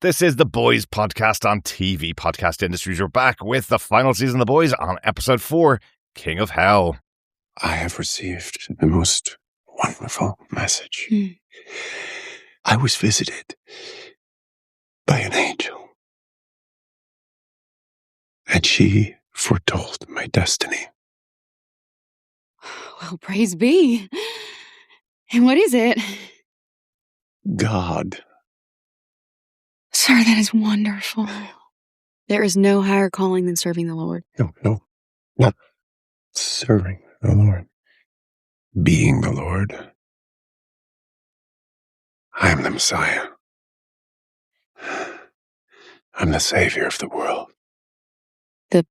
This is The Boys podcast on TV Podcast Industries. We're back with the final season of The Boys on episode 4, King of Hell. I have received the most wonderful message. I was visited by an angel, and she foretold my destiny. Well, praise be. And what is it? God. Sir, that is wonderful. There is no higher calling than serving the Lord. No, not serving the Lord. Being the Lord. I am the Messiah. I'm the Savior of the world. The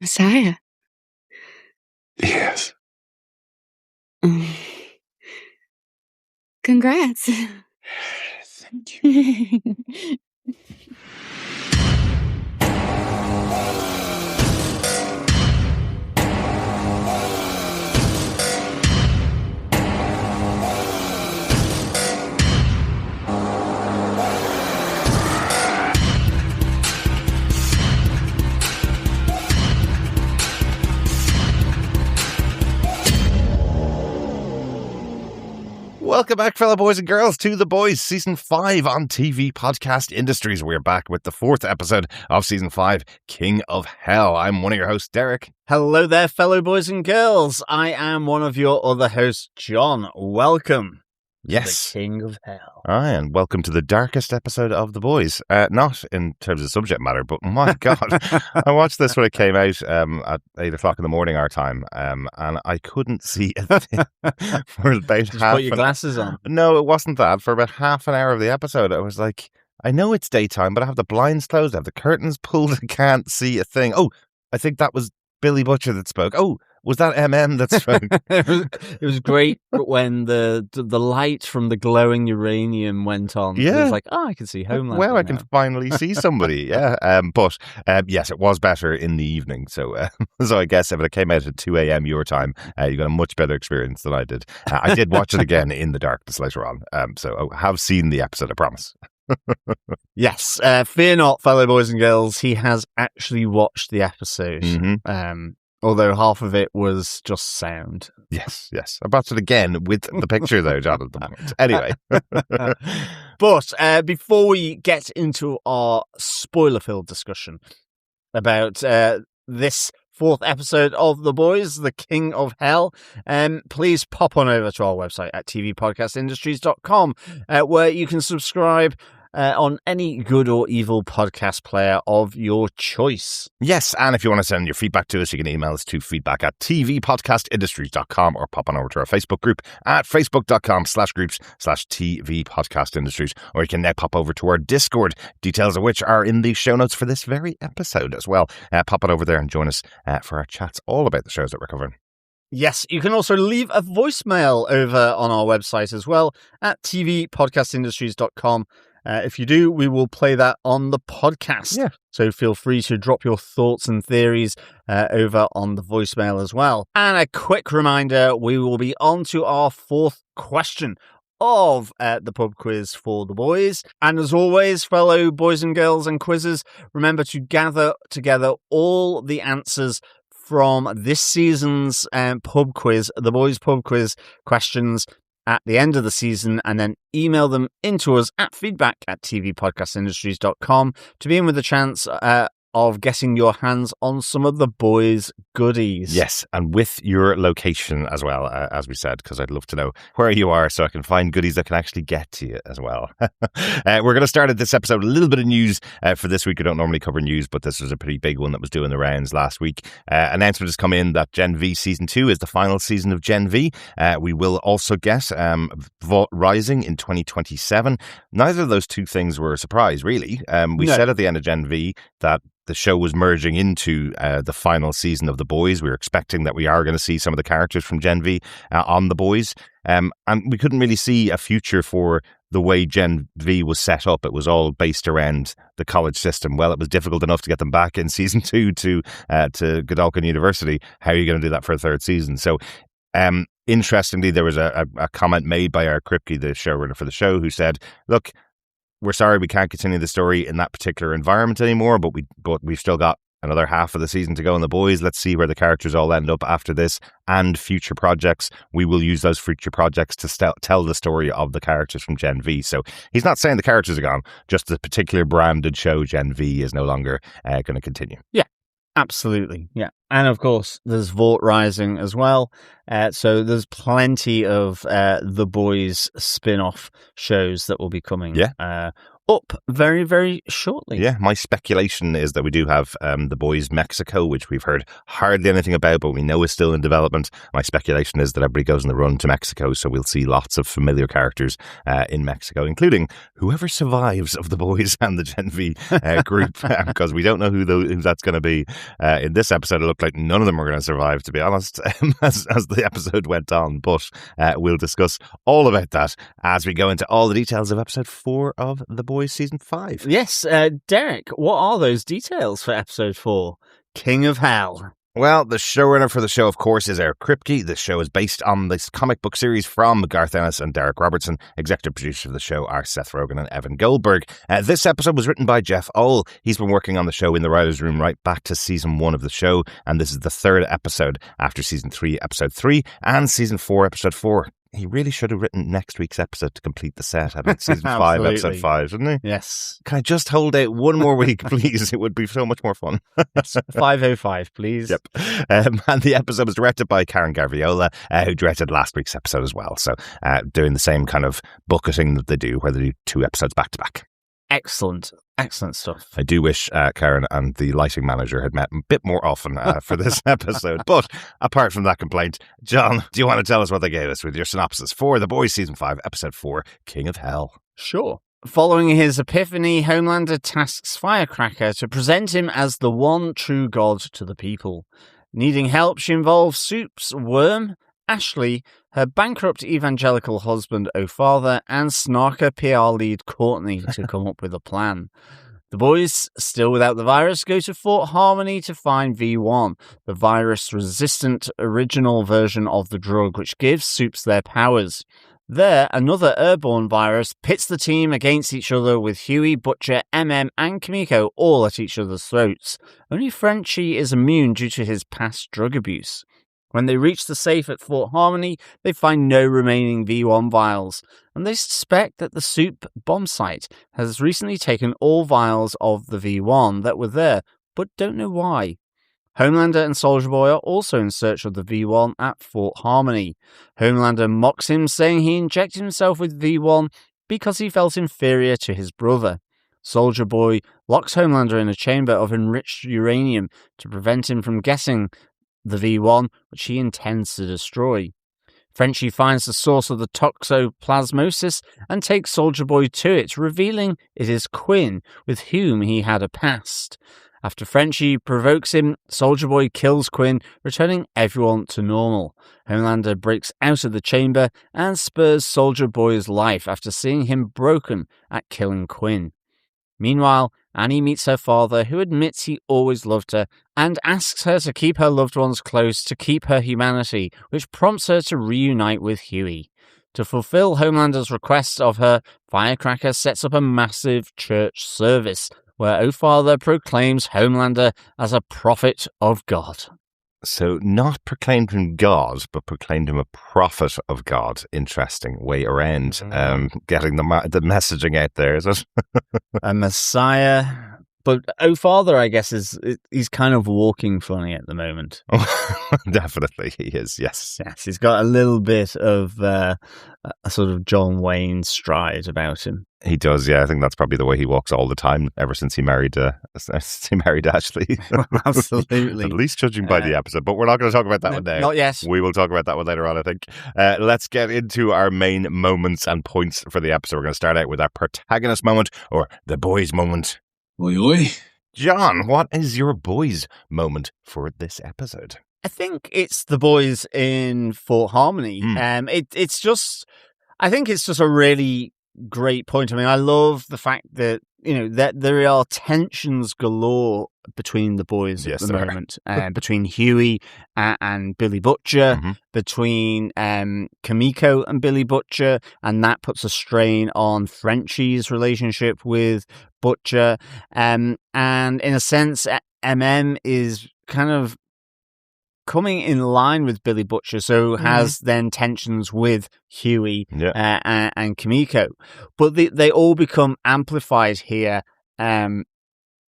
Messiah? Yes. Congrats. Thank you. Welcome back, fellow boys and girls, to The Boys, Season 5 on TV Podcast Industries. We're back with the 4th episode of Season 5, King of Hell. I'm one of your hosts, Darick. Hello there, fellow boys and girls. I am one of your other hosts, John. Welcome. Yes. The King of Hell. Aye, and welcome to the darkest episode of The Boys. Not in terms of subject matter, but my God. I watched this when it came out at 8 o'clock in the morning our time, and I couldn't see a thing for about Just half put your glasses on. No, it wasn't that. For about half an hour of the episode, I was like, I know it's daytime, but I have the blinds closed, I have the curtains pulled, I can't see a thing. Oh, I think that was Billy Butcher that spoke. Oh, was that MM that spoke? It was great when the light from the glowing uranium went on. Yeah. It was like, I can see Homelander. Well, I now. can finally see somebody, yeah. But yes, it was better in the evening. So so I guess if it came out at 2 a.m. your time, you got a much better experience than I did. I did watch it again in the darkness later on. So I have seen the episode, I promise. Yes, fear not, fellow boys and girls. He has actually watched the episode. Mm-hmm. Although half of it was just sound. Yes. I watched it again with the picture, though, John, at the moment. Anyway. But before we get into our spoiler-filled discussion about this 4th episode of The Boys, The King of Hell, please pop on over to our website at tvpodcastindustries.com, where you can subscribe on any good or evil podcast player of your choice. Yes, and if you want to send your feedback to us, you can email us to feedback@tvpodcastindustries.com or pop on over to our Facebook group at facebook.com/groups/tvpodcastindustries, or you can now pop over to our Discord, details of which are in the show notes for this very episode as well. Pop it over there and join us for our chats all about the shows that we're covering. Yes, you can also leave a voicemail over on our website as well at tvpodcastindustries.com. If you do, we will play that on the podcast. Yeah. So feel free to drop your thoughts and theories over on the voicemail as well. And a quick reminder, we will be on to our 4th question of the pub quiz for the boys. And as always, fellow boys and girls and quizzes, remember to gather together all the answers from this season's pub quiz, the boys pub quiz questions at the end of the season, and then email them into us at feedback@tvpodcastindustries.com to be in with a chance of getting your hands on some of the boys' goodies. Yes, and with your location as well, as we said, because I'd love to know where you are so I can find goodies that can actually get to you as well. We're going to start at this episode. A little bit of news for this week. I don't normally cover news, but this was a pretty big one that was doing the rounds last week. Announcement has come in that Gen V Season 2 is the final season of Gen V. We will also get Vault Rising in 2027. Neither of those two things were a surprise, really. We said at the end of Gen V that the show was merging into the final season of The Boys. We were expecting that we are going to see some of the characters from Gen V on The Boys. And we couldn't really see a future for the way Gen V was set up. It was all based around the college system. Well, it was difficult enough to get them back in season 2 to Godolphin University. How are you going to do that for a 3rd season? So, interestingly, there was a comment made by our Kripke, the showrunner for the show, who said, look, we're sorry we can't continue the story in that particular environment anymore, but we've still got another half of the season to go in The Boys. Let's see where the characters all end up after this and future projects. We will use those future projects to tell the story of the characters from Gen V. So he's not saying the characters are gone, just the particular branded show Gen V is no longer going to continue. Yeah, absolutely. Yeah. And of course, there's Vought Rising as well. So there's plenty of The Boys spin-off shows that will be coming up very, very shortly. Yeah, my speculation is that we do have The Boys Mexico, which we've heard hardly anything about, but we know is still in development. My speculation is that everybody goes on the run to Mexico, so we'll see lots of familiar characters in Mexico, including whoever survives of The Boys and the Gen V group, because we don't know who that's going to be. In this episode, it looked like none of them were going to survive, to be honest, as the episode went on, but we'll discuss all about that as we go into all the details of episode 4 of The Boys Season 5. Yes, Darick, what are those details for episode 4? King of Hell. Well, the showrunner for the show, of course, is Eric Kripke. The show is based on this comic book series from Garth, Ennis and Darick Robertson. Executive producers of the show are Seth Rogen and Evan Goldberg. This episode was written by Geoff Aull. He's been working on the show in the writer's room right back to season 1 of the show, and this is the 3rd episode after season 3, episode 3, and season 4, episode 4. He really should have written next week's episode to complete the set. I mean, season 5, episode 5, shouldn't he? Yes. Can I just hold out one more week, please? It would be so much more fun. 505, please. Yep. And the episode was directed by Karen Gaviola, who directed last week's episode as well. So doing the same kind of bucketing that they do, where they do 2 episodes back to back. Excellent. Excellent stuff. I do wish Karen and the lighting manager had met a bit more often for this episode. But apart from that complaint, John, do you want to tell us what they gave us with your synopsis for The Boys Season 5, Episode 4, King of Hell? Sure. Following his epiphany, Homelander tasks Firecracker to present him as the one true God to the people. Needing help, she involves Supes Worm, Ashley, her bankrupt evangelical husband, O'Father, and snarker PR lead Courtney to come up with a plan. The boys, still without the virus, go to Fort Harmony to find V1, the virus-resistant original version of the drug which gives Supes their powers. There, another airborne virus pits the team against each other with Huey, Butcher, MM, and Kimiko all at each other's throats. Only Frenchie is immune due to his past drug abuse. When they reach the safe at Fort Harmony, they find no remaining V1 vials, and they suspect that the Supe bomb site has recently taken all vials of the V1 that were there, but don't know why. Homelander and Soldier Boy are also in search of the V1 at Fort Harmony. Homelander mocks him, saying he injected himself with V1 because he felt inferior to his brother. Soldier Boy locks Homelander in a chamber of enriched uranium to prevent him from getting the V1, which he intends to destroy. Frenchie finds the source of the toxoplasmosis and takes Soldier Boy to it, revealing it is Quinn, with whom he had a past. After Frenchie provokes him, Soldier Boy kills Quinn, returning everyone to normal. Homelander breaks out of the chamber and spurs Soldier Boy's life after seeing him broken at killing Quinn. Meanwhile, Annie meets her father, who admits he always loved her and asks her to keep her loved ones close to keep her humanity, which prompts her to reunite with Huey. To fulfill Homelander's request of her, Firecracker sets up a massive church service, where O'Father proclaims Homelander as a prophet of God. So not proclaimed him God, but proclaimed him a prophet of God. Interesting way around getting the messaging out there, is it? A messiah. But O'Father, I guess, he's kind of walking funny at the moment. Definitely, he is, yes. Yes, he's got a little bit of a sort of John Wayne stride about him. He does, yeah. I think that's probably the way he walks all the time ever since he married Ashley. Absolutely. At least judging by the episode. But we're not going to talk about that one now. Not yet. We will talk about that one later on, I think. Let's get into our main moments and points for the episode. We're going to start out with our protagonist moment, or the boys moment. Oi, oi. John, what is your boys moment for this episode? I think it's the boys in Fort Harmony. I think it's just a really great point. I mean, I love the fact that that there are tensions galore between the boys Yes, at the there are. moment, between Huey and Billy Butcher, Mhm. between Kimiko and Billy Butcher, and that puts a strain on Frenchie's relationship with Butcher. And in a sense, MM is kind of coming in line with Billy Butcher, so has then tensions with Huey and Kimiko. But they all become amplified here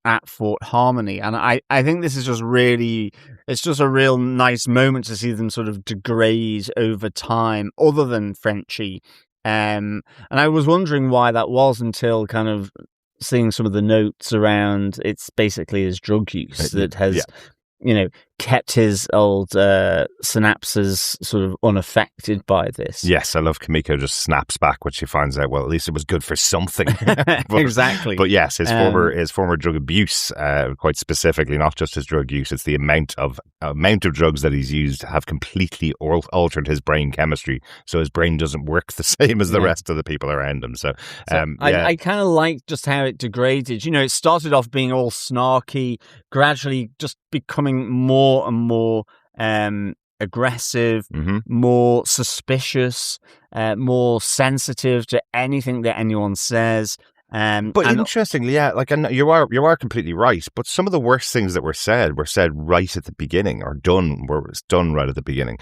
at Fort Harmony. And I think this is just really, it's just a real nice moment to see them sort of degrade over time, other than Frenchie. And I was wondering why that was until kind of seeing some of the notes around it's basically his drug use that has kept his old synapses sort of unaffected by this. Yes, I love Kimiko just snaps back when she finds out, well, at least it was good for something. Exactly. But yes, his former drug abuse, quite specifically, not just his drug use, it's the amount of drugs that he's used have completely altered his brain chemistry. So his brain doesn't work the same as the rest of the people around him. So I kind of like just how it degraded. It started off being all snarky, gradually just becoming more and more aggressive, more suspicious, more sensitive to anything that anyone says. But interestingly, you are completely right. But some of the worst things that were said right at the beginning, or done right at the beginning.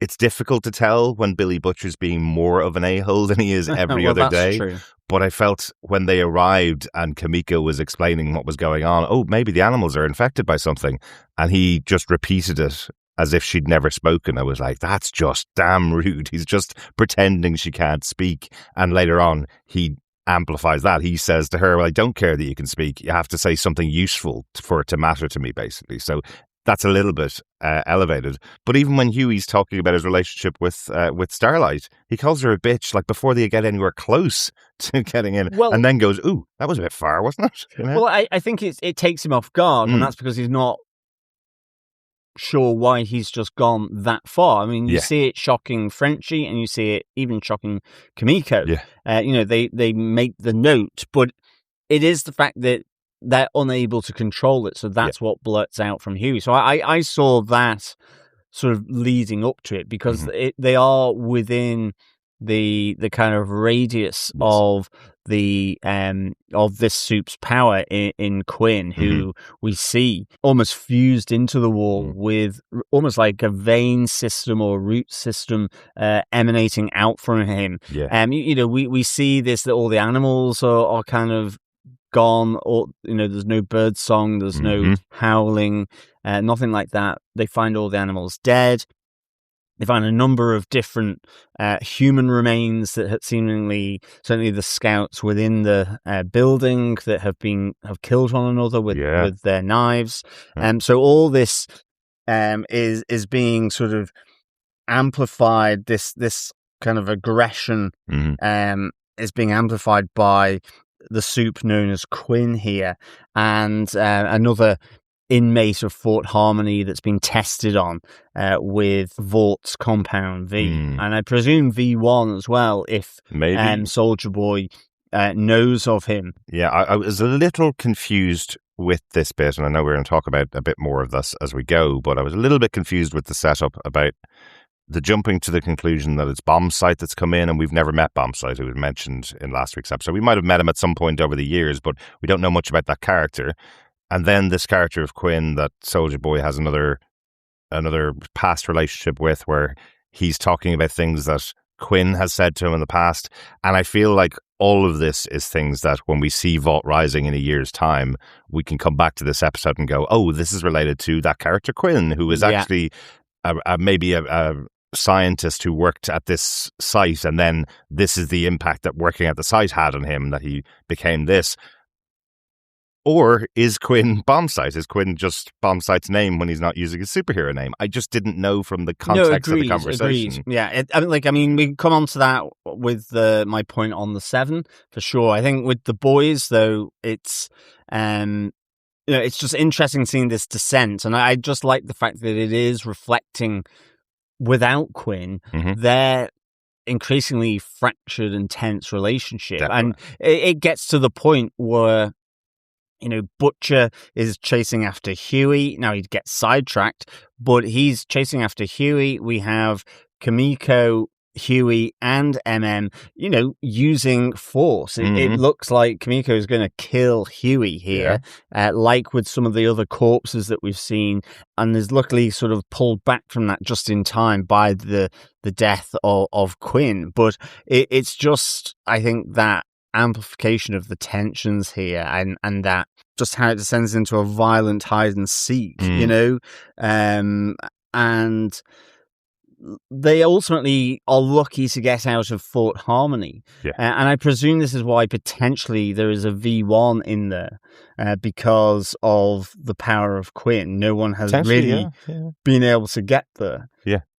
It's difficult to tell when Billy Butcher's being more of an a-hole than he is every other day. True. But I felt when they arrived and Kimiko was explaining what was going on, oh, maybe the animals are infected by something, and he just repeated it as if she'd never spoken. I was like, that's just damn rude. He's just pretending she can't speak. And later on, he amplifies that. He says to her, well, I don't care that you can speak. You have to say something useful for it to matter to me, basically. So that's a little bit elevated. But even when Huey's talking about his relationship with Starlight, he calls her a bitch, like before they get anywhere close to getting in, and then goes, ooh, that was a bit far, wasn't it? Well, I think it takes him off guard, and that's because he's not sure why he's just gone that far. I mean, you see it shocking Frenchie, and you see it even shocking Kimiko. They make the note, but it is the fact that they're unable to control it, so that's what blurts out from Huey. So I saw that sort of leading up to it, because they are within the kind of radius of the of this Supes power in Quinn, who we see almost fused into the wall with almost like a vein system or root system emanating out from him. We see this, that all the animals are kind of gone, or there's no bird song, there's no howling, nothing like that. They find all the animals dead. They find a number of different human remains that have certainly the scouts within the building that have killed one another with their knives. So all this is being sort of amplified. This kind of aggression is being amplified by the Supe known as Quinn here, and another inmate of Fort Harmony that's been tested on with Vort's compound V, and I presume V1 as well, if maybe Soldier Boy knows of him. Yeah, I was a little confused with this bit, and I know we're going to talk about a bit more of this as we go, but I was a little bit confused with the setup about the jumping to the conclusion that it's Bombsight that's come in, and we've never met Bombsight, who was mentioned in last week's episode. We might have met him at some point over the years, but we don't know much about that character. And then this character of Quinn that Soldier Boy has another past relationship with, where he's talking about things that Quinn has said to him in the past. And I feel like all of this is things that when we see Vault Rising in a year's time, we can come back to this episode and go, oh, this is related to that character Quinn, who is actually maybe a scientist who worked at this site, and then this is the impact that working at the site had on him, that he became this. Or is Quinn Bombsight? Is Quinn just Bombsight's name when he's not using his superhero name? I just didn't know from the context of the conversation. Agreed. Yeah, we can come on to that with my point on the 7 for sure. I think with the boys though, it's it's just interesting seeing this descent, and I just like the fact that it is reflecting, without Quinn, their increasingly fractured and tense relationship. Definitely. And it gets to the point where, Butcher is chasing after Huey. Now he gets sidetracked, but he's chasing after Huey. We have Kimiko, Huey, and using force. It looks like Kimiko is going to kill Huey here, like with some of the other corpses that we've seen, and is luckily sort of pulled back from that just in time by the death of Quinn. But it's just, I think, that amplification of the tensions here, and that just how it descends into a violent hide and seek, and they ultimately are lucky to get out of Fort Harmony. And I presume this is why potentially there is a V1 in there, because of the power of Quinn. No one has really been able to get there.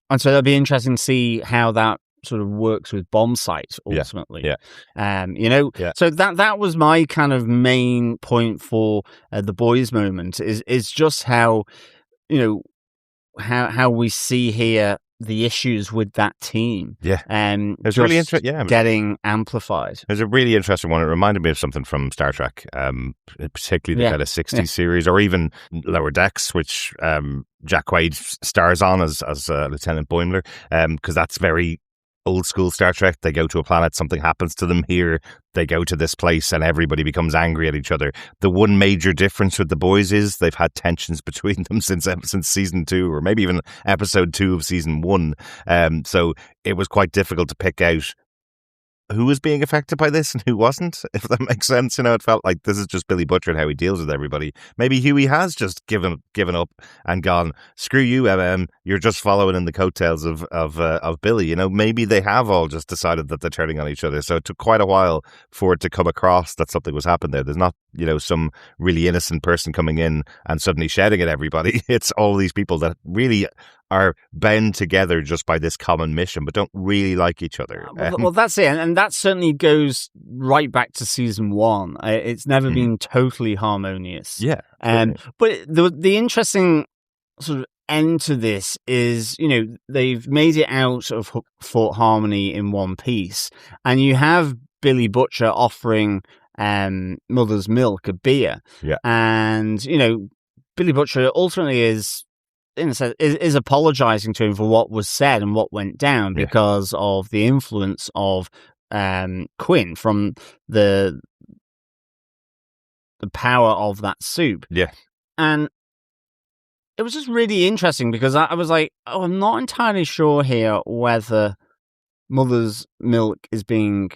And so that'd be interesting to see how that sort of works with bomb sites ultimately. So that was my kind of main point for the boys moment is just how how we see here the issues with that team. It's really interesting. Getting amplified. There's a really interesting one. It reminded me of something from Star Trek, particularly the kind of 60s series, or even Lower Decks, which Jack Quaid stars on as Lieutenant Boimler, because that's very old school Star Trek. They go to a planet, something happens to them. Here they go to this place and everybody becomes angry at each other. The one major difference with the boys is they've had tensions between them since season 2, or maybe even episode 2 of season 1. So it was quite difficult to pick out who was being affected by this and who wasn't, if that makes sense. It felt like this is just Billy Butcher and how he deals with everybody. Maybe Huey has just given up and gone, screw you, you're just following in the coattails of Billy. Maybe they have all just decided that they're turning on each other. So it took quite a while for it to come across that something was happening there. There's not, some really innocent person coming in and suddenly shouting at everybody. It's all these people that really are bound together just by this common mission, but don't really like each other. Well, that's it. And that certainly goes right back to season 1. It's never been totally harmonious. But the interesting sort of end to this is, they've made it out of Fort Harmony in one piece, and you have Billy Butcher offering Mother's Milk a beer. And, Billy Butcher ultimately is apologizing to him for what was said and what went down because of the influence of Quinn from the power of that soup. And it was just really interesting because I was like, I'm not entirely sure here whether Mother's Milk is being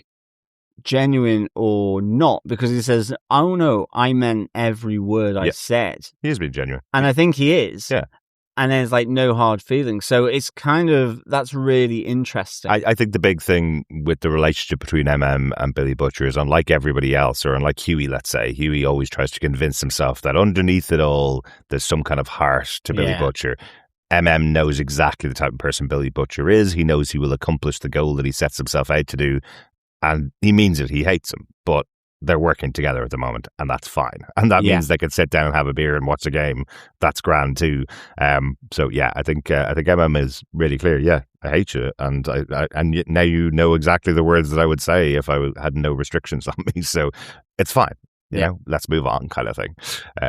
genuine or not, because he says, oh no, I meant every word I said. He is being genuine. And I think he is. And there's like no hard feelings. So it's that's really interesting. I think the big thing with the relationship between MM and Billy Butcher is, unlike everybody else, or unlike Huey, let's say, Huey always tries to convince himself that underneath it all, there's some kind of heart to Billy Butcher. MM knows exactly the type of person Billy Butcher is. He knows he will accomplish the goal that he sets himself out to do. And he means it. He hates him. But they're working together at the moment, and that's fine. And that means they could sit down and have a beer and watch a game. That's grand too. So yeah, I think MM is really clear. Yeah, I hate you, and and now you know exactly the words that I would say if I had no restrictions on me. So it's fine. You know, let's move on, kind of thing.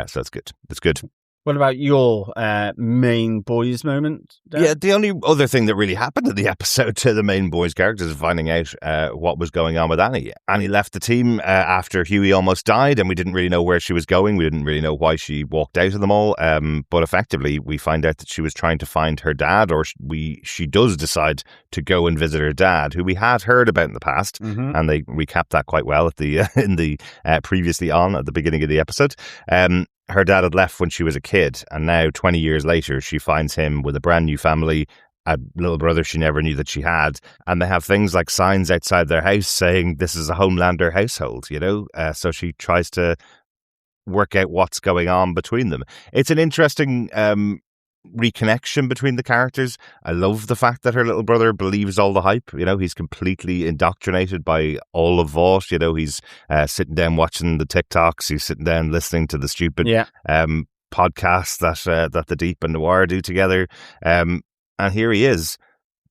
So it's good. It's good. What about your main boys moment, Dan? Yeah, the only other thing that really happened in the episode to the main boys characters is finding out what was going on with Annie. Annie left the team after Huey almost died, and we didn't really know where she was going. We didn't really know why she walked out of them all. But effectively, we find out that she was trying to find her dad, or she does decide to go and visit her dad, who we had heard about in the past, and they recapped that quite well at the in the previously on at the beginning of the episode. Her dad had left when she was a kid, and now 20 years later, she finds him with a brand new family, a little brother she never knew that she had, and they have things like signs outside their house saying this is a Homelander household, you know? So she tries to work out what's going on between them. It's an interesting reconnection between the characters. I love the fact that her little brother believes all the hype. You know, he's completely indoctrinated by all of Vought. You know, he's sitting down watching the TikToks. He's sitting down listening to the stupid podcasts that the Deep and Noir do together. And here he is,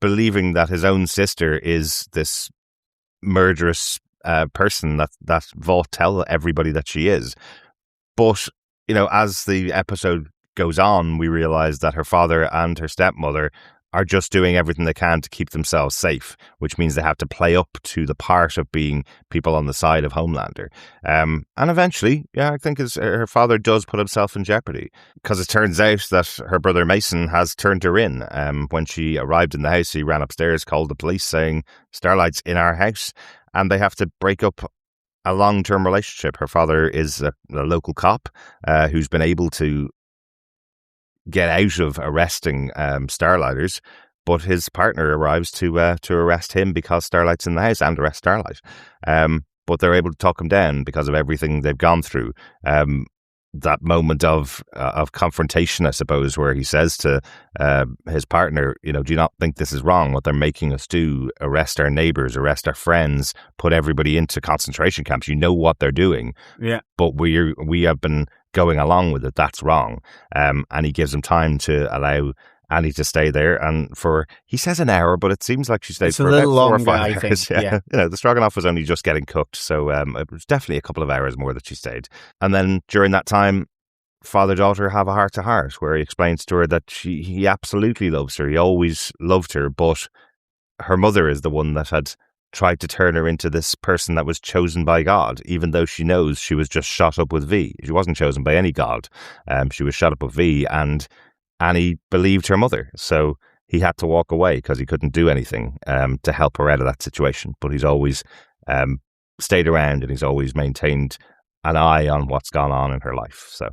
believing that his own sister is this murderous person that Vought tell everybody that she is. But, as the episode goes on, we realize that her father and her stepmother are just doing everything they can to keep themselves safe, which means they have to play up to the part of being people on the side of Homelander. And eventually, I think her father does put himself in jeopardy, because it turns out that her brother Mason has turned her in. When she arrived in the house, he ran upstairs, called the police saying, Starlight's in our house, and they have to break up a long-term relationship. Her father is a local cop who's been able to get out of arresting Starlighters, but his partner arrives to arrest him because Starlight's in the house, and arrest Starlight. But they're able to talk him down because of everything they've gone through. That moment of confrontation, I suppose, where he says to his partner, do you not think this is wrong, what they're making us do? Arrest our neighbours, arrest our friends, put everybody into concentration camps. You know what they're doing. Yeah. But we have been going along with it. That's wrong. And he gives him time to allow Annie to stay there, and he says an hour, but it seems like she stayed for about 4 or 5 hours. Yeah. The stroganoff was only just getting cooked, so it was definitely a couple of hours more that she stayed. And then during that time, father-daughter have a heart-to-heart where he explains to her that he absolutely loves her. He always loved her, but her mother is the one that had tried to turn her into this person that was chosen by God, even though she knows she was just shot up with V. She wasn't chosen by any God. She was shot up with V, and Annie believed her mother, so he had to walk away because he couldn't do anything to help her out of that situation. But he's always stayed around, and he's always maintained an eye on what's gone on in her life. So,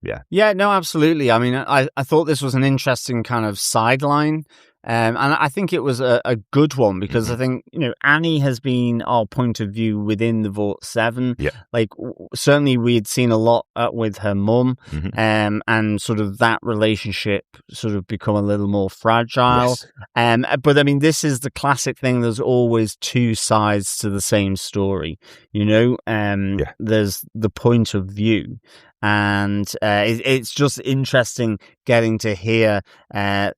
yeah, no, absolutely. I mean, I thought this was an interesting kind of sideline. And I think it was a good one, because I think, Annie has been our point of view within the Vought 7. Yeah. Like, certainly we had seen a lot with her mum, and sort of that relationship sort of become a little more fragile. Yes. But I mean, this is the classic thing. There's always two sides to the same story, There's the point of view. And it's just interesting getting to hear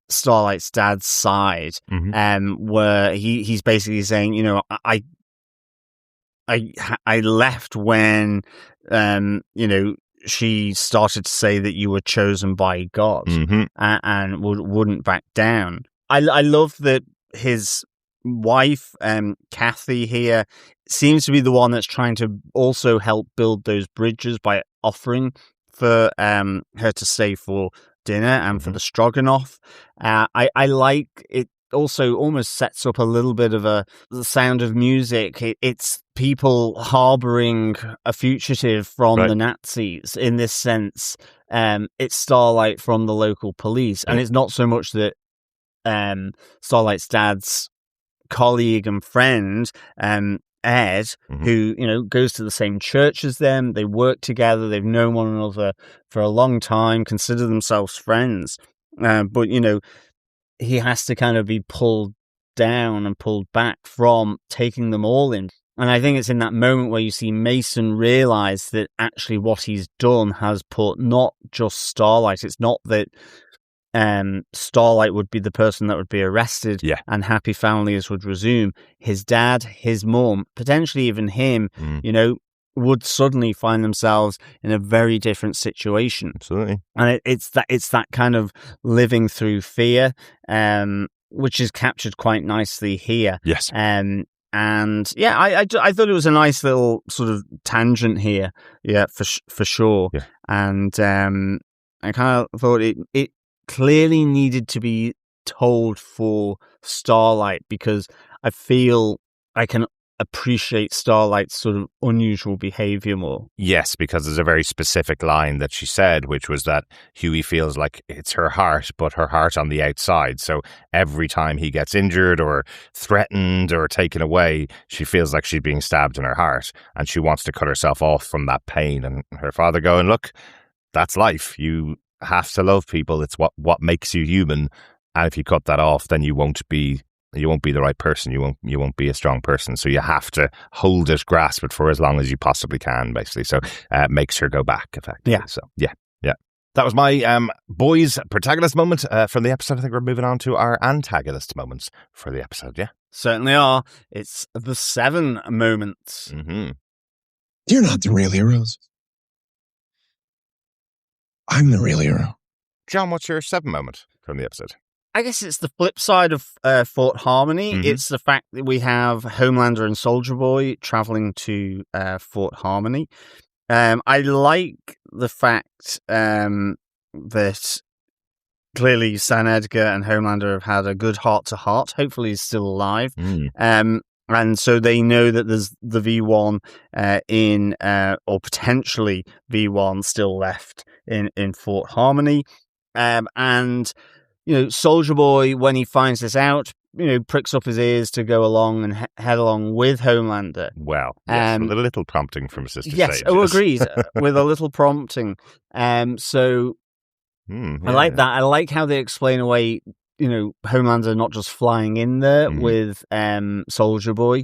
Starlight's dad's side, where he's basically saying, I left when she started to say that you were chosen by God, and wouldn't back down. I love that his wife, Kathy here, seems to be the one that's trying to also help build those bridges by offering for her to stay for dinner and for the stroganoff. I like it. Also almost sets up a little bit of the Sound of Music. It's people harboring a fugitive from the Nazis in this sense. It's Starlight from the local police, and it's not so much that Starlight's dad's colleague and friend, Ed, who goes to the same church as them. They work together. They've known one another for a long time, consider themselves friends. But he has to kind of be pulled down and pulled back from taking them all in. And I think it's in that moment where you see Mason realize that actually what he's done has put not just Starlight. It's not that Starlight would be the person that would be arrested and happy families would resume. His dad, his mum, potentially even him, would suddenly find themselves in a very different situation. Absolutely. And it's that kind of living through fear, which is captured quite nicely here. Yes. And I thought it was a nice little sort of tangent here. Yeah, for sure. Yeah. And I kind of thought it clearly needed to be told for Starlight, because I feel I can appreciate Starlight's sort of unusual behavior more. Yes, because there's a very specific line that she said, which was that Huey feels like it's her heart, but her heart on the outside. So every time he gets injured or threatened or taken away, she feels like she's being stabbed in her heart, and she wants to cut herself off from that pain. And her father going, look, that's life. You have to love people. It's what makes you human. And if you cut that off, then you won't be the right person. You won't be a strong person. So you have to hold it, grasp it for as long as you possibly can, basically. So it makes her go back, effectively. Yeah. So yeah. That was my boys protagonist moment from the episode. I think we're moving on to our antagonist moments for the episode, yeah? Certainly are. It's the 7 moments. Mm-hmm. You're not the real heroes. I'm the real hero. John, what's your 7 moment from the episode? I guess it's the flip side of Fort Harmony. Mhm. It's the fact that we have Homelander and Soldier Boy traveling to Fort Harmony. I like the fact that clearly San Edgar and Homelander have had a good heart-to-heart. Hopefully he's still alive. And so they know that there's the V1 or potentially V1 still left in Fort Harmony. And Soldier Boy, when he finds this out, pricks up his ears to go along and head along with Homelander. Well, yes, with a little prompting from Sister Yes, Sage. agreed, with a little prompting. So I like that. I like how they explain away, Homelander not just flying in there with Soldier Boy,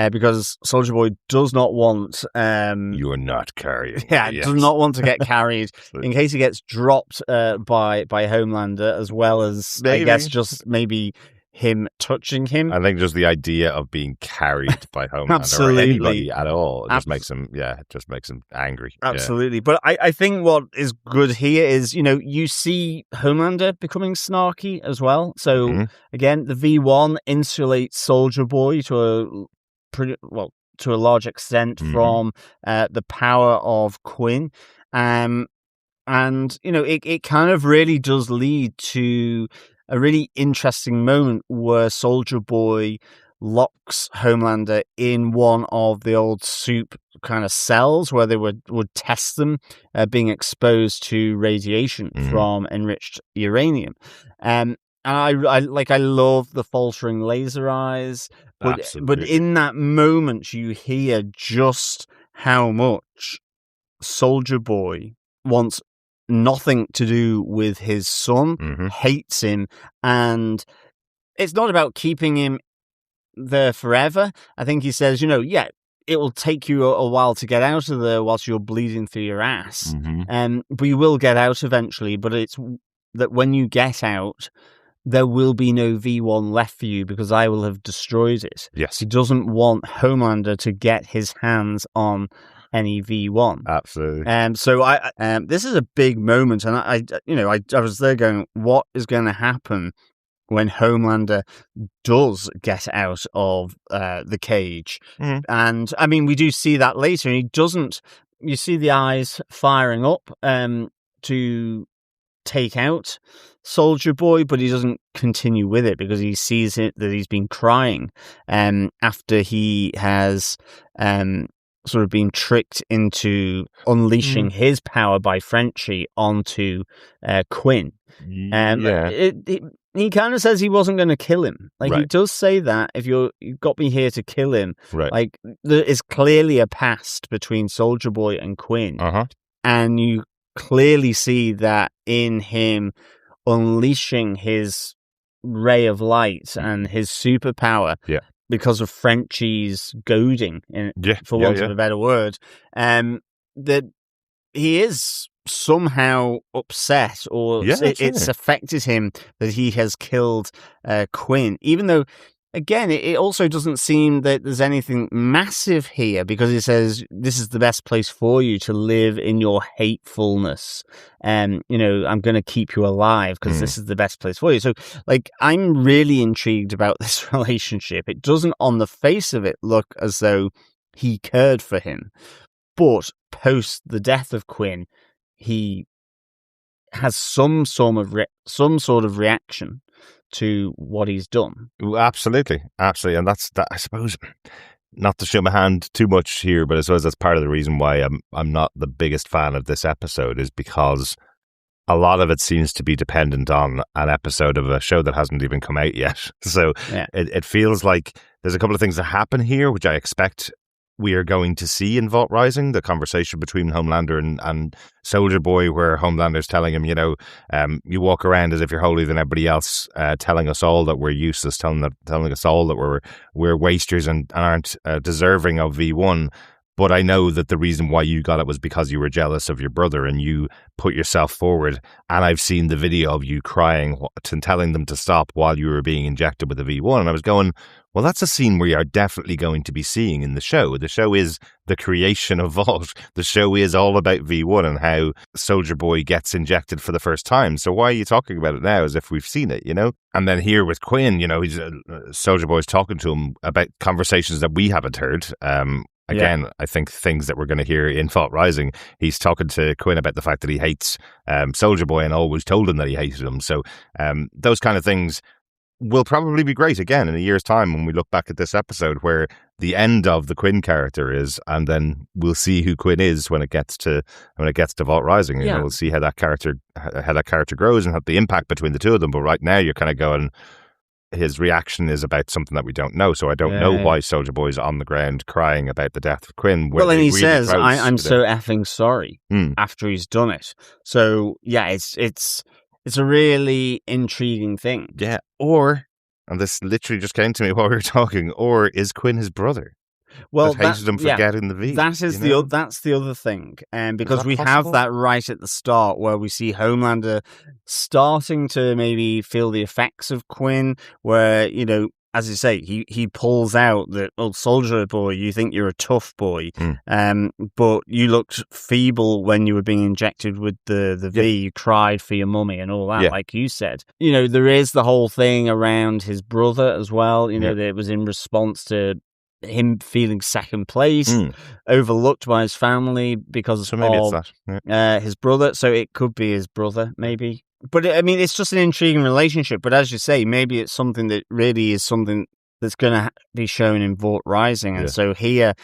because Soldier Boy does not want... You're not carrying. Yeah, does not want to get carried in case he gets dropped by Homelander, as well as, I guess, just maybe him touching him. I think just the idea of being carried by Homelander or anybody at all just makes him, angry. Absolutely. Yeah. But I think what is good here is, you see Homelander becoming snarky as well. So again, the V1 insulates Soldier Boy to a large extent from the power of Quinn. And, it kind of really does lead to a really interesting moment where Soldier Boy locks Homelander in one of the old Soup kind of cells where they would test them being exposed to radiation from enriched uranium. And I love the faltering laser eyes, but in that moment you hear just how much Soldier Boy wants nothing to do with his son, hates him, and it's not about keeping him there forever. I think he says, it will take you a while to get out of there whilst you're bleeding through your ass, but you will get out eventually, but it's that when you get out, there will be no V1 left for you because I will have destroyed it. Yes. He doesn't want Homelander to get his hands on any V1. Absolutely. So this is a big moment, and I was there going, what is going to happen when Homelander does get out of the cage? And I mean, we do see that later. He doesn't. You see the eyes firing up to take out Soldier Boy, but he doesn't continue with it because he sees it that he's been crying after he has sort of been tricked into unleashing his power by Frenchie onto Quinn. He kind of says he wasn't going to kill him. He does say that if you've got me here to kill him, there is clearly a past between Soldier Boy and Quinn, and you clearly see that in him unleashing his ray of light and his superpower. Yeah. Because of Frenchie's goading, for want of a better word, that he is somehow upset, or it's affected him that he has killed Quinn, even though, again, it also doesn't seem that there's anything massive here, because he says, this is the best place for you to live in your hatefulness. I'm going to keep you alive because this is the best place for you. So, I'm really intrigued about this relationship. It doesn't, on the face of it, look as though he cared for him. But post the death of Quinn, he has some sort of reaction to what he's done. Absolutely. And that's that. I suppose, not to show my hand too much here, but I suppose that's part of the reason why I'm not the biggest fan of this episode, is because a lot of it seems to be dependent on an episode of a show that hasn't even come out yet. So it feels like there's a couple of things that happen here, which I expect we are going to see in Vault Rising, the conversation between Homelander and Soldier Boy, where Homelander's telling him, you walk around as if you're holier than everybody else, telling us all that we're useless, telling us all that we're wasters and aren't deserving of V1. but I know that the reason why you got it was because you were jealous of your brother and you put yourself forward. And I've seen the video of you crying and telling them to stop while you were being injected with the V1. And I was going, well, that's a scene we are definitely going to be seeing in the show. The show is the creation of Vault. The show is all about V1 and how Soldier Boy gets injected for the first time. So why are you talking about it now as if we've seen it, you know? And then here with Quinn, you know, he's Soldier Boy's talking to him about conversations that we haven't heard. Again, I think things that we're going to hear in Vault Rising, he's talking to Quinn about the fact that he hates Soldier Boy and always told him that he hated him. So those kind of things will probably be great again in a year's time when we look back at this episode where the end of the Quinn character is, and then we'll see who Quinn is when it gets to Vault Rising. You know, we'll see how that character grows and have the impact between the two of them. But right now, you're kind of going, his reaction is about something that we don't know. So I don't know why Soldier Boy's on the ground crying about the death of Quinn. Well, and he really says, I'm so effing sorry after he's done it. So yeah, it's a really intriguing thing. Yeah. Or, and this literally just came to me while we were talking, or is Quinn his brother? Well, that hated him for getting the V. That is that's the other thing, because we have that right at the start where we see Homelander starting to maybe feel the effects of Quinn, where, you know, as you say, he pulls out that, well, Soldier Boy, you think you're a tough boy, but you looked feeble when you were being injected with the V. You cried for your mummy and all that, like you said. You know, there is the whole thing around his brother as well. You know, that it was in response to him feeling second place, overlooked by his family because of his brother. So it could be his brother, maybe. But I mean, it's just an intriguing relationship. But as you say, maybe it's something that really is something that's going to be shown in Vault Rising. And so here,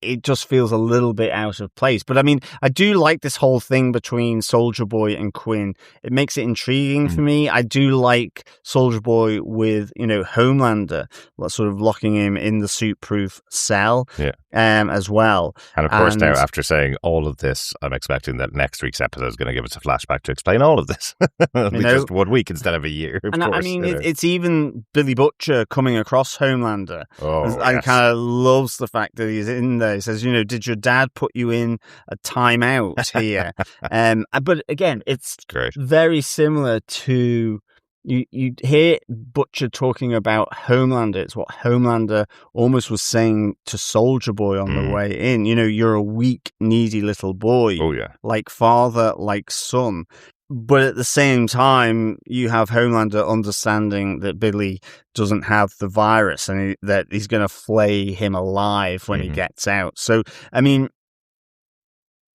it just feels a little bit out of place. But I mean, I do like this whole thing between Soldier Boy and Quinn. It makes it intriguing for me. I do like Soldier Boy with, you know, Homelander, sort of locking him in the suit-proof cell as well. And of course, now after saying all of this, I'm expecting that next week's episode is going to give us a flashback to explain all of this. It'll be just 1 week instead of a year. And course, I mean, it's even Billy Butcher coming across Homelander. And kind of loves the fact that he's in there. He says, you know, did your dad put you in a timeout here? But again, it's great. Very similar to, you hear Butcher talking about Homelander. It's what Homelander almost was saying to Soldier Boy on the way in. You know, you're a weak, needy little boy. Oh, yeah. Like father, like son. But at the same time, you have Homelander understanding that Billy doesn't have the virus and that he's going to flay him alive when he gets out. So, I mean,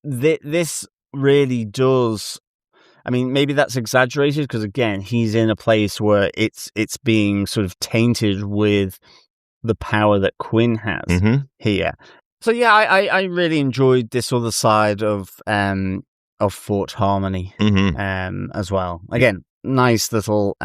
this really does... I mean, maybe that's exaggerated because, again, he's in a place where it's being sort of tainted with the power that Quinn has here. So, yeah, I really enjoyed this other side of Fort Harmony as well. Again, nice little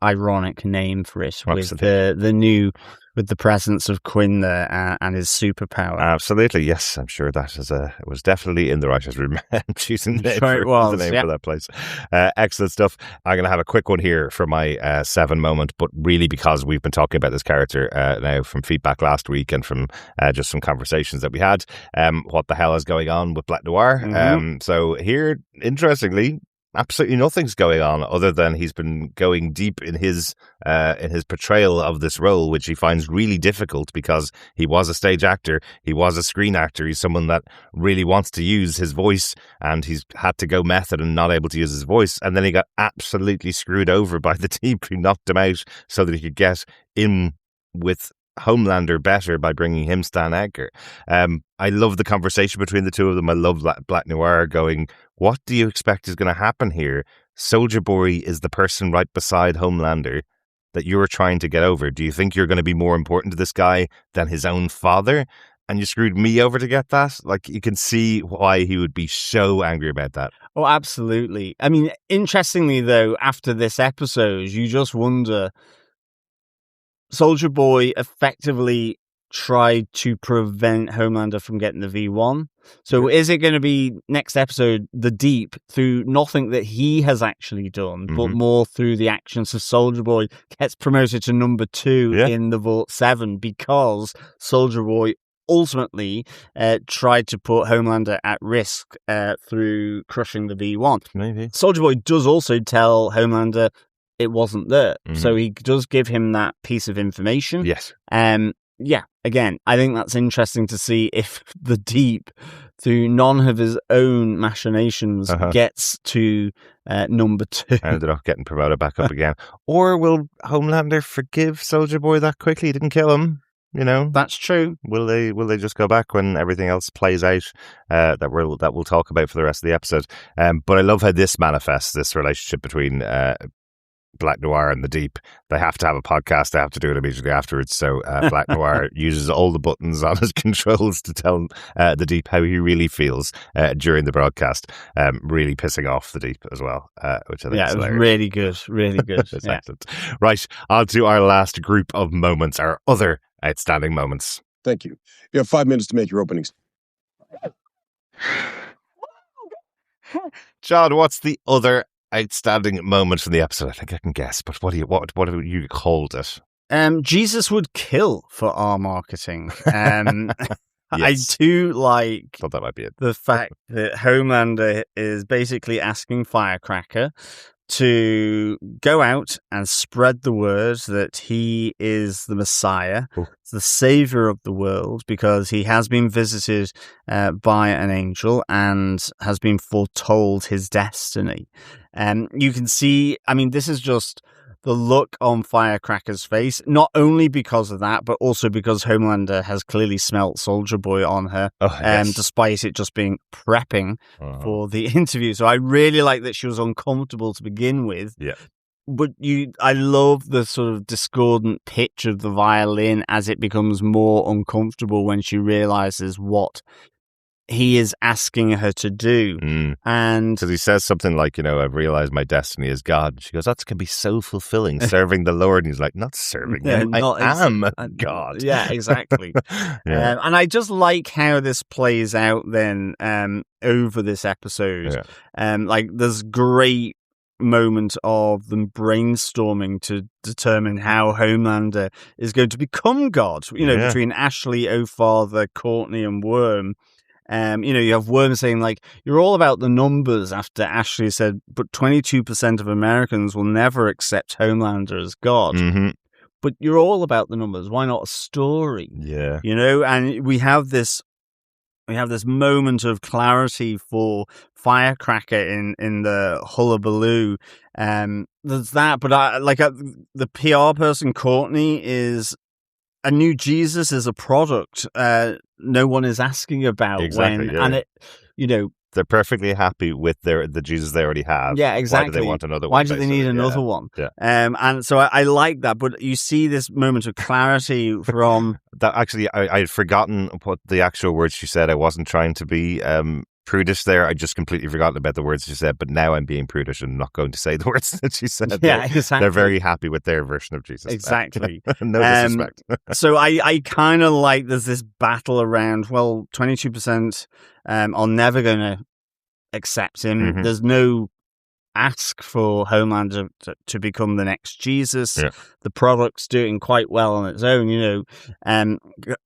ironic name for it. Absolutely. With the presence of Quinn there and his superpower. Absolutely, yes. I'm sure that it was definitely in the writer's room choosing the name for that place. Excellent stuff. I'm going to have a quick one here for my 7 moment, but really because we've been talking about this character now from feedback last week and from just some conversations that we had. What the hell is going on with Black Noir? So here, interestingly, absolutely nothing's going on other than he's been going deep in his portrayal of this role, which he finds really difficult because he was a stage actor, he was a screen actor, he's someone that really wants to use his voice, and he's had to go method and not able to use his voice, and then he got absolutely screwed over by the team who knocked him out so that he could get in with Homelander better by bringing him Stan Edgar. I love the conversation between the two of them. I love Black Noir going, what do you expect is going to happen here? Soldier Boy is the person right beside Homelander that you're trying to get over. Do you think you're going to be more important to this guy than his own father? And you screwed me over to get that? Like, you can see why he would be so angry about that. Oh, absolutely. I mean, interestingly, though, after this episode, you just wonder, Soldier Boy effectively tried to prevent Homelander from getting the V1. So is it going to be next episode, The Deep, through nothing that he has actually done, but more through the actions of Soldier Boy, gets promoted to number 2 in the Vault 7 because Soldier Boy ultimately tried to put Homelander at risk through crushing the V1. Maybe. Soldier Boy does also tell Homelander it wasn't there. So he does give him that piece of information. Yes. Yeah, again, I think that's interesting to see if the Deep, through none of his own machinations, gets to number 2. Ended up getting promoted back up again. Or will Homelander forgive Soldier Boy that quickly? He didn't kill him, you know? That's true. Will they just go back when everything else plays out that we'll talk about for the rest of the episode? But I love how this manifests, this relationship between Black Noir and the Deep. They have to have a podcast. They have to do it immediately afterwards. So Black Noir uses all the buttons on his controls to tell the Deep how he really feels during the broadcast, really pissing off the Deep as well, which I think is it was hilarious. really good, really good. It's excellent. Right, on to our last group of moments, our other outstanding moments. Thank you. You have 5 minutes to make your openings. John, what's the other outstanding moment from the episode? I think I can guess, but what have you called it? Jesus would kill for our marketing. Yes. I do like Thought that might be it. the fact that Homelander is basically asking Firecracker to go out and spread the word that he is the Messiah, the savior of the world, because he has been visited by an angel and has been foretold his destiny. You can see, I mean, this is just the look on Firecracker's face, not only because of that, but also because Homelander has clearly smelt Soldier Boy on her, despite it just being prepping for the interview. So I really like that she was uncomfortable to begin with. Yeah. But I love the sort of discordant pitch of the violin as it becomes more uncomfortable when she realizes what he is asking her to do. And because he says something like, I've realized my destiny is God. And she goes, that can be so fulfilling, serving the Lord. And he's like, not serving him. I am God. Yeah, exactly. And I just like how this plays out then over this episode. Like there's great moment of them brainstorming to determine how Homelander is going to become God, between Ashley, O'Father, Courtney and Worm. You have Worm saying, like, you're all about the numbers after Ashley said, but 22% of Americans will never accept Homelander as God. But you're all about the numbers. Why not a story? Yeah. And we have this moment of clarity for Firecracker in the hullabaloo. There's that, but the PR person, Courtney, is a new Jesus is a product no one is asking about. Exactly, and it, they're perfectly happy with the Jesus they already have. Yeah, exactly. Why do they want another one? Why do they need another one? Yeah. And so I like that, but you see this moment of clarity from that. Actually, I had forgotten what the actual words she said. I wasn't trying to be prudish there. I just completely forgotten about the words she said, but now I'm being prudish and not going to say the words that she said. Yeah, exactly. They're very happy with their version of Jesus. Exactly. No disrespect. So I kind of like there's this battle around, 22% are never going to accept him. There's no ask for Homelander to become the next Jesus. The product's doing quite well on its own,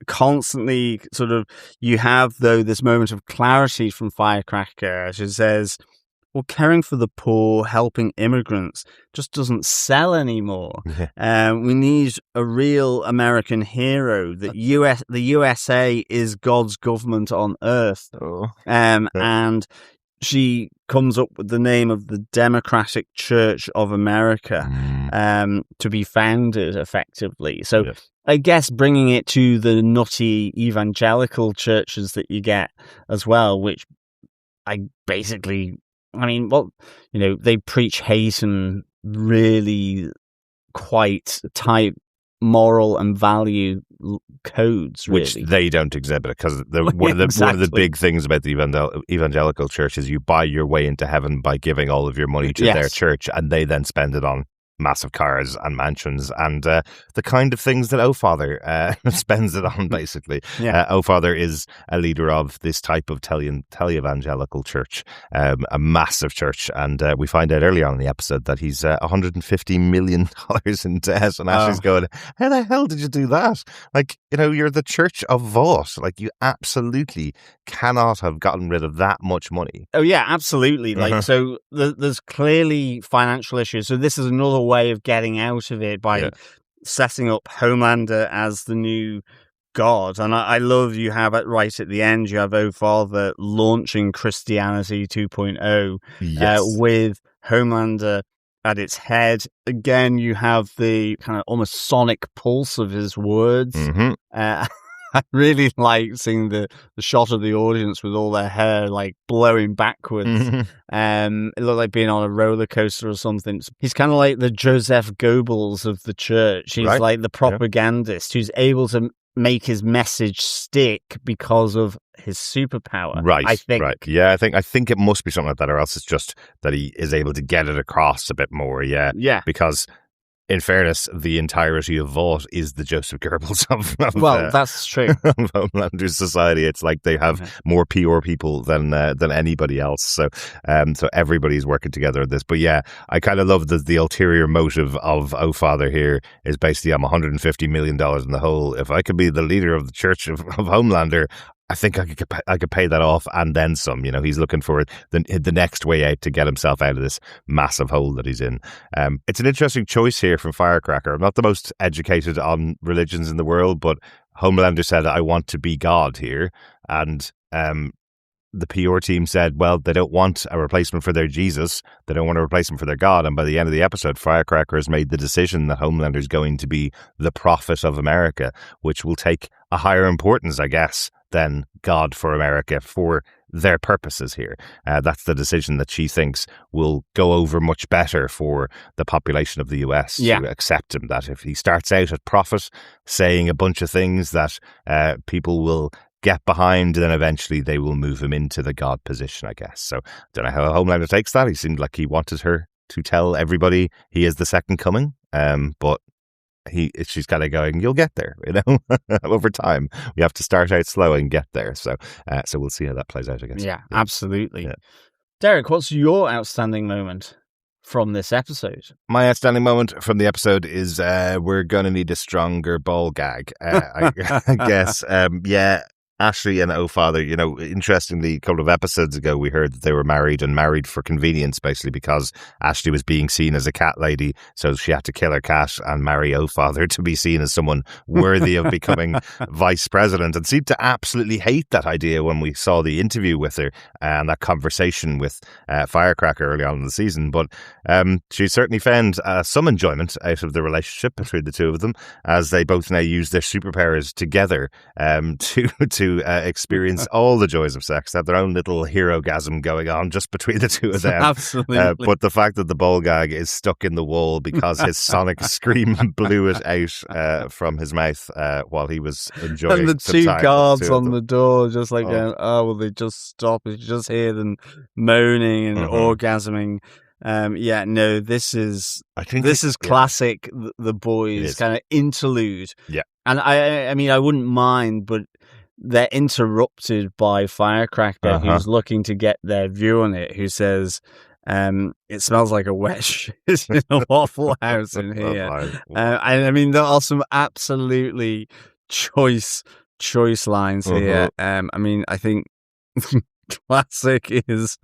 constantly sort of you have though this moment of clarity from Firecracker. She says, well, caring for the poor, helping immigrants just doesn't sell anymore. We need a real American hero. The USA is God's government on earth. And she comes up with the name of the Democratic Church of America to be founded effectively. So I guess bringing it to the nutty evangelical churches that you get as well, which they preach hate and really quite tight moral and value codes, really. Which they don't exhibit, because one of the big things about the evangelical church is you buy your way into heaven by giving all of your money to their church, and they then spend it on massive cars and mansions and the kind of things that Father spends it on, basically. Father is a leader of this type of tele-evangelical church, a massive church, and we find out early on in the episode that he's $150 million in debt, and Ashley's going, how the hell did you do that? Like, you're the Church of Vought. Like, you absolutely cannot have gotten rid of that much money. Oh, yeah, absolutely. Like, so there's clearly financial issues. So this is another way of getting out of it by setting up Homelander as the new God. And I love you have it right at the end. You have Father launching Christianity 2.0 with Homelander at its head. Again, you have the kind of almost sonic pulse of his words. I really like seeing the shot of the audience with all their hair like blowing backwards. It looked like being on a roller coaster or something. He's kind of like the Joseph Goebbels of the church. He's like the propagandist who's able to make his message stick because of his superpower. Right, I think. Right. Yeah, I think it must be something like that, or else it's just that he is able to get it across a bit more. Yeah. Because in fairness, the entirety of Vought is the Joseph Goebbels of that's true. of Homelander's society. It's like they have more pure people than anybody else. So everybody's working together on this. But yeah, I kind of love that the ulterior motive of Father here is basically, I'm $150 million in the hole. If I could be the leader of the Church of Homelander, I think I could pay that off and then some. He's looking for the next way out to get himself out of this massive hole that he's in. It's an interesting choice here from Firecracker. I'm not the most educated on religions in the world, but Homelander said, I want to be God here. And the PR team said, well, they don't want a replacement for their Jesus. They don't want a replacement for their God. And by the end of the episode, Firecracker has made the decision that Homelander is going to be the prophet of America, which will take a higher importance, I guess, than God for America for their purposes here. That's the decision that she thinks will go over much better for the population of the US to accept him. That if he starts out as prophet, saying a bunch of things that people will get behind, then eventually they will move him into the God position, I guess. So I don't know how Homelander takes that. He seemed like he wanted her to tell everybody he is the second coming, but she's kind of going, you'll get there, over time. We have to start out slow and get there. So we'll see how that plays out, I guess. Yeah, absolutely. Yeah. Darick, what's your outstanding moment from this episode? My outstanding moment from the episode is we're going to need a stronger ball gag, I guess. Ashley and Father, interestingly, a couple of episodes ago, we heard that they were married for convenience, basically, because Ashley was being seen as a cat lady. So she had to kill her cat and marry Father to be seen as someone worthy of becoming vice president, and seemed to absolutely hate that idea when we saw the interview with her and that conversation with Firecracker early on in the season. But she certainly found some enjoyment out of the relationship between the two of them, as they both now use their superpowers together to experience all the joys of sex. They have their own little hero-gasm going on just between the two of them. Absolutely. But the fact that the ball gag is stuck in the wall because his sonic scream blew it out from his mouth while he was enjoying. And the two guards on the door just like going, will they just stop? You just hear them moaning and orgasming. This is classic The Boys kind of interlude. Yeah. And I mean, I wouldn't mind, but they're interrupted by Firecracker, who's looking to get their view on it, who says, it smells like a wet shit in a Waffle House in here. I mean, there are some absolutely choice lines here. I mean, I think classic is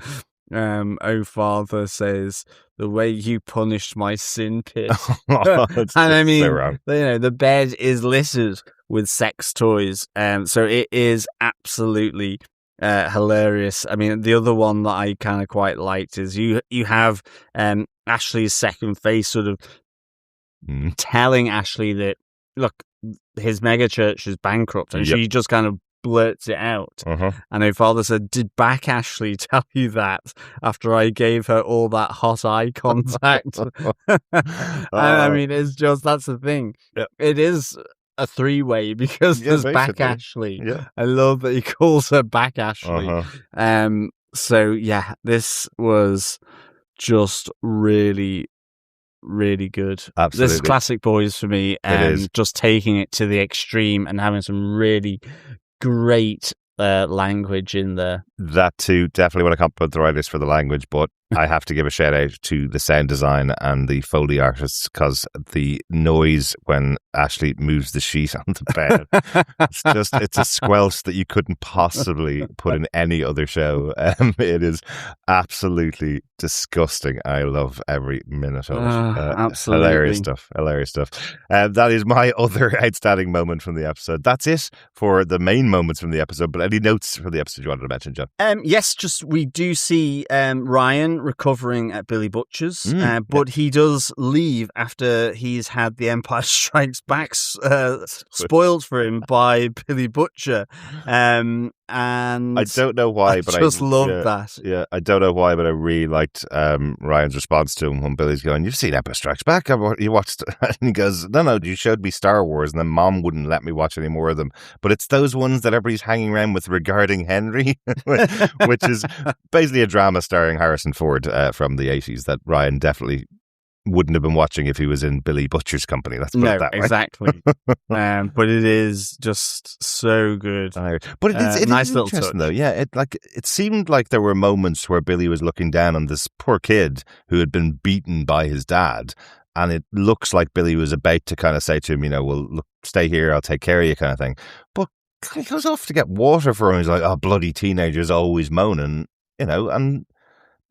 Father says, the way you punished my sin pit. And I mean, so the bed is littered with sex toys. So it is absolutely hilarious. I mean, the other one that I kind of quite liked is you have Ashley's second face sort of telling Ashley that, look, his mega church is bankrupt, and she just kind of blurts it out. And her father said, did back Ashley tell you that after I gave her all that hot eye contact? And I mean, it's just, that's the thing. It is a three-way because there's back Ashley. I love that he calls her back Ashley. So yeah, this was just really, really good. Absolutely. This is classic boys for me, and just taking it to the extreme and having some really great language in there. That too, definitely want to compliment the writers for the language, but I have to give a shout out to the sound design and the Foley artists, because the noise when Ashley moves the sheet on the bed, it's a squelch that you couldn't possibly put in any other show. It is absolutely disgusting. I love every minute of it. Absolutely. Hilarious stuff. That is my other outstanding moment from the episode. That's it for the main moments from the episode, but any notes from the episode you wanted to mention, John? Yes, just we do see Ryan recovering at Billy Butcher's, but he does leave after he's had the Empire Strikes Back spoiled for him by Billy Butcher. And I don't know why, but I just love that. Yeah, I don't know why, but I really liked Ryan's response to him when Billy's going, "You've seen Empire Strikes Back? You watched?" And he goes, "No, you showed me Star Wars, and then Mom wouldn't let me watch any more of them. But it's those ones that everybody's hanging around with regarding Henry," which is basically a drama starring Harrison Ford from the 80s that Ryan definitely wouldn't have been watching if he was in Billy Butcher's company. Let's put it that way. Exactly. But it is just so good. But it nice is little interesting, touch. though. Yeah, it seemed like there were moments where Billy was looking down on this poor kid who had been beaten by his dad, and it looks like Billy was about to kind of say to him, well, look, stay here, I'll take care of you, kind of thing. But he goes off to get water for him. He's like, "Oh, bloody teenagers always moaning," and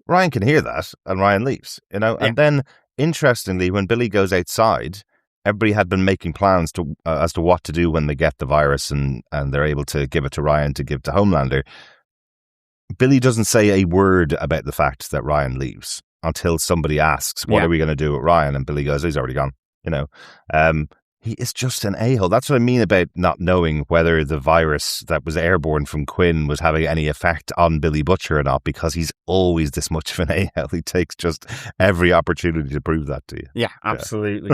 Ryan can hear that, and Ryan leaves, and then, interestingly, when Billy goes outside, everybody had been making plans as to what to do when they get the virus and they're able to give it to Ryan to give to Homelander. Billy doesn't say a word about the fact that Ryan leaves until somebody asks, "What are we going to do with Ryan?" And Billy goes, "He's already gone." He is just an a-hole. That's what I mean about not knowing whether the virus that was airborne from Quinn was having any effect on Billy Butcher or not, because he's always this much of an a-hole. He takes just every opportunity to prove that to you. Yeah, absolutely.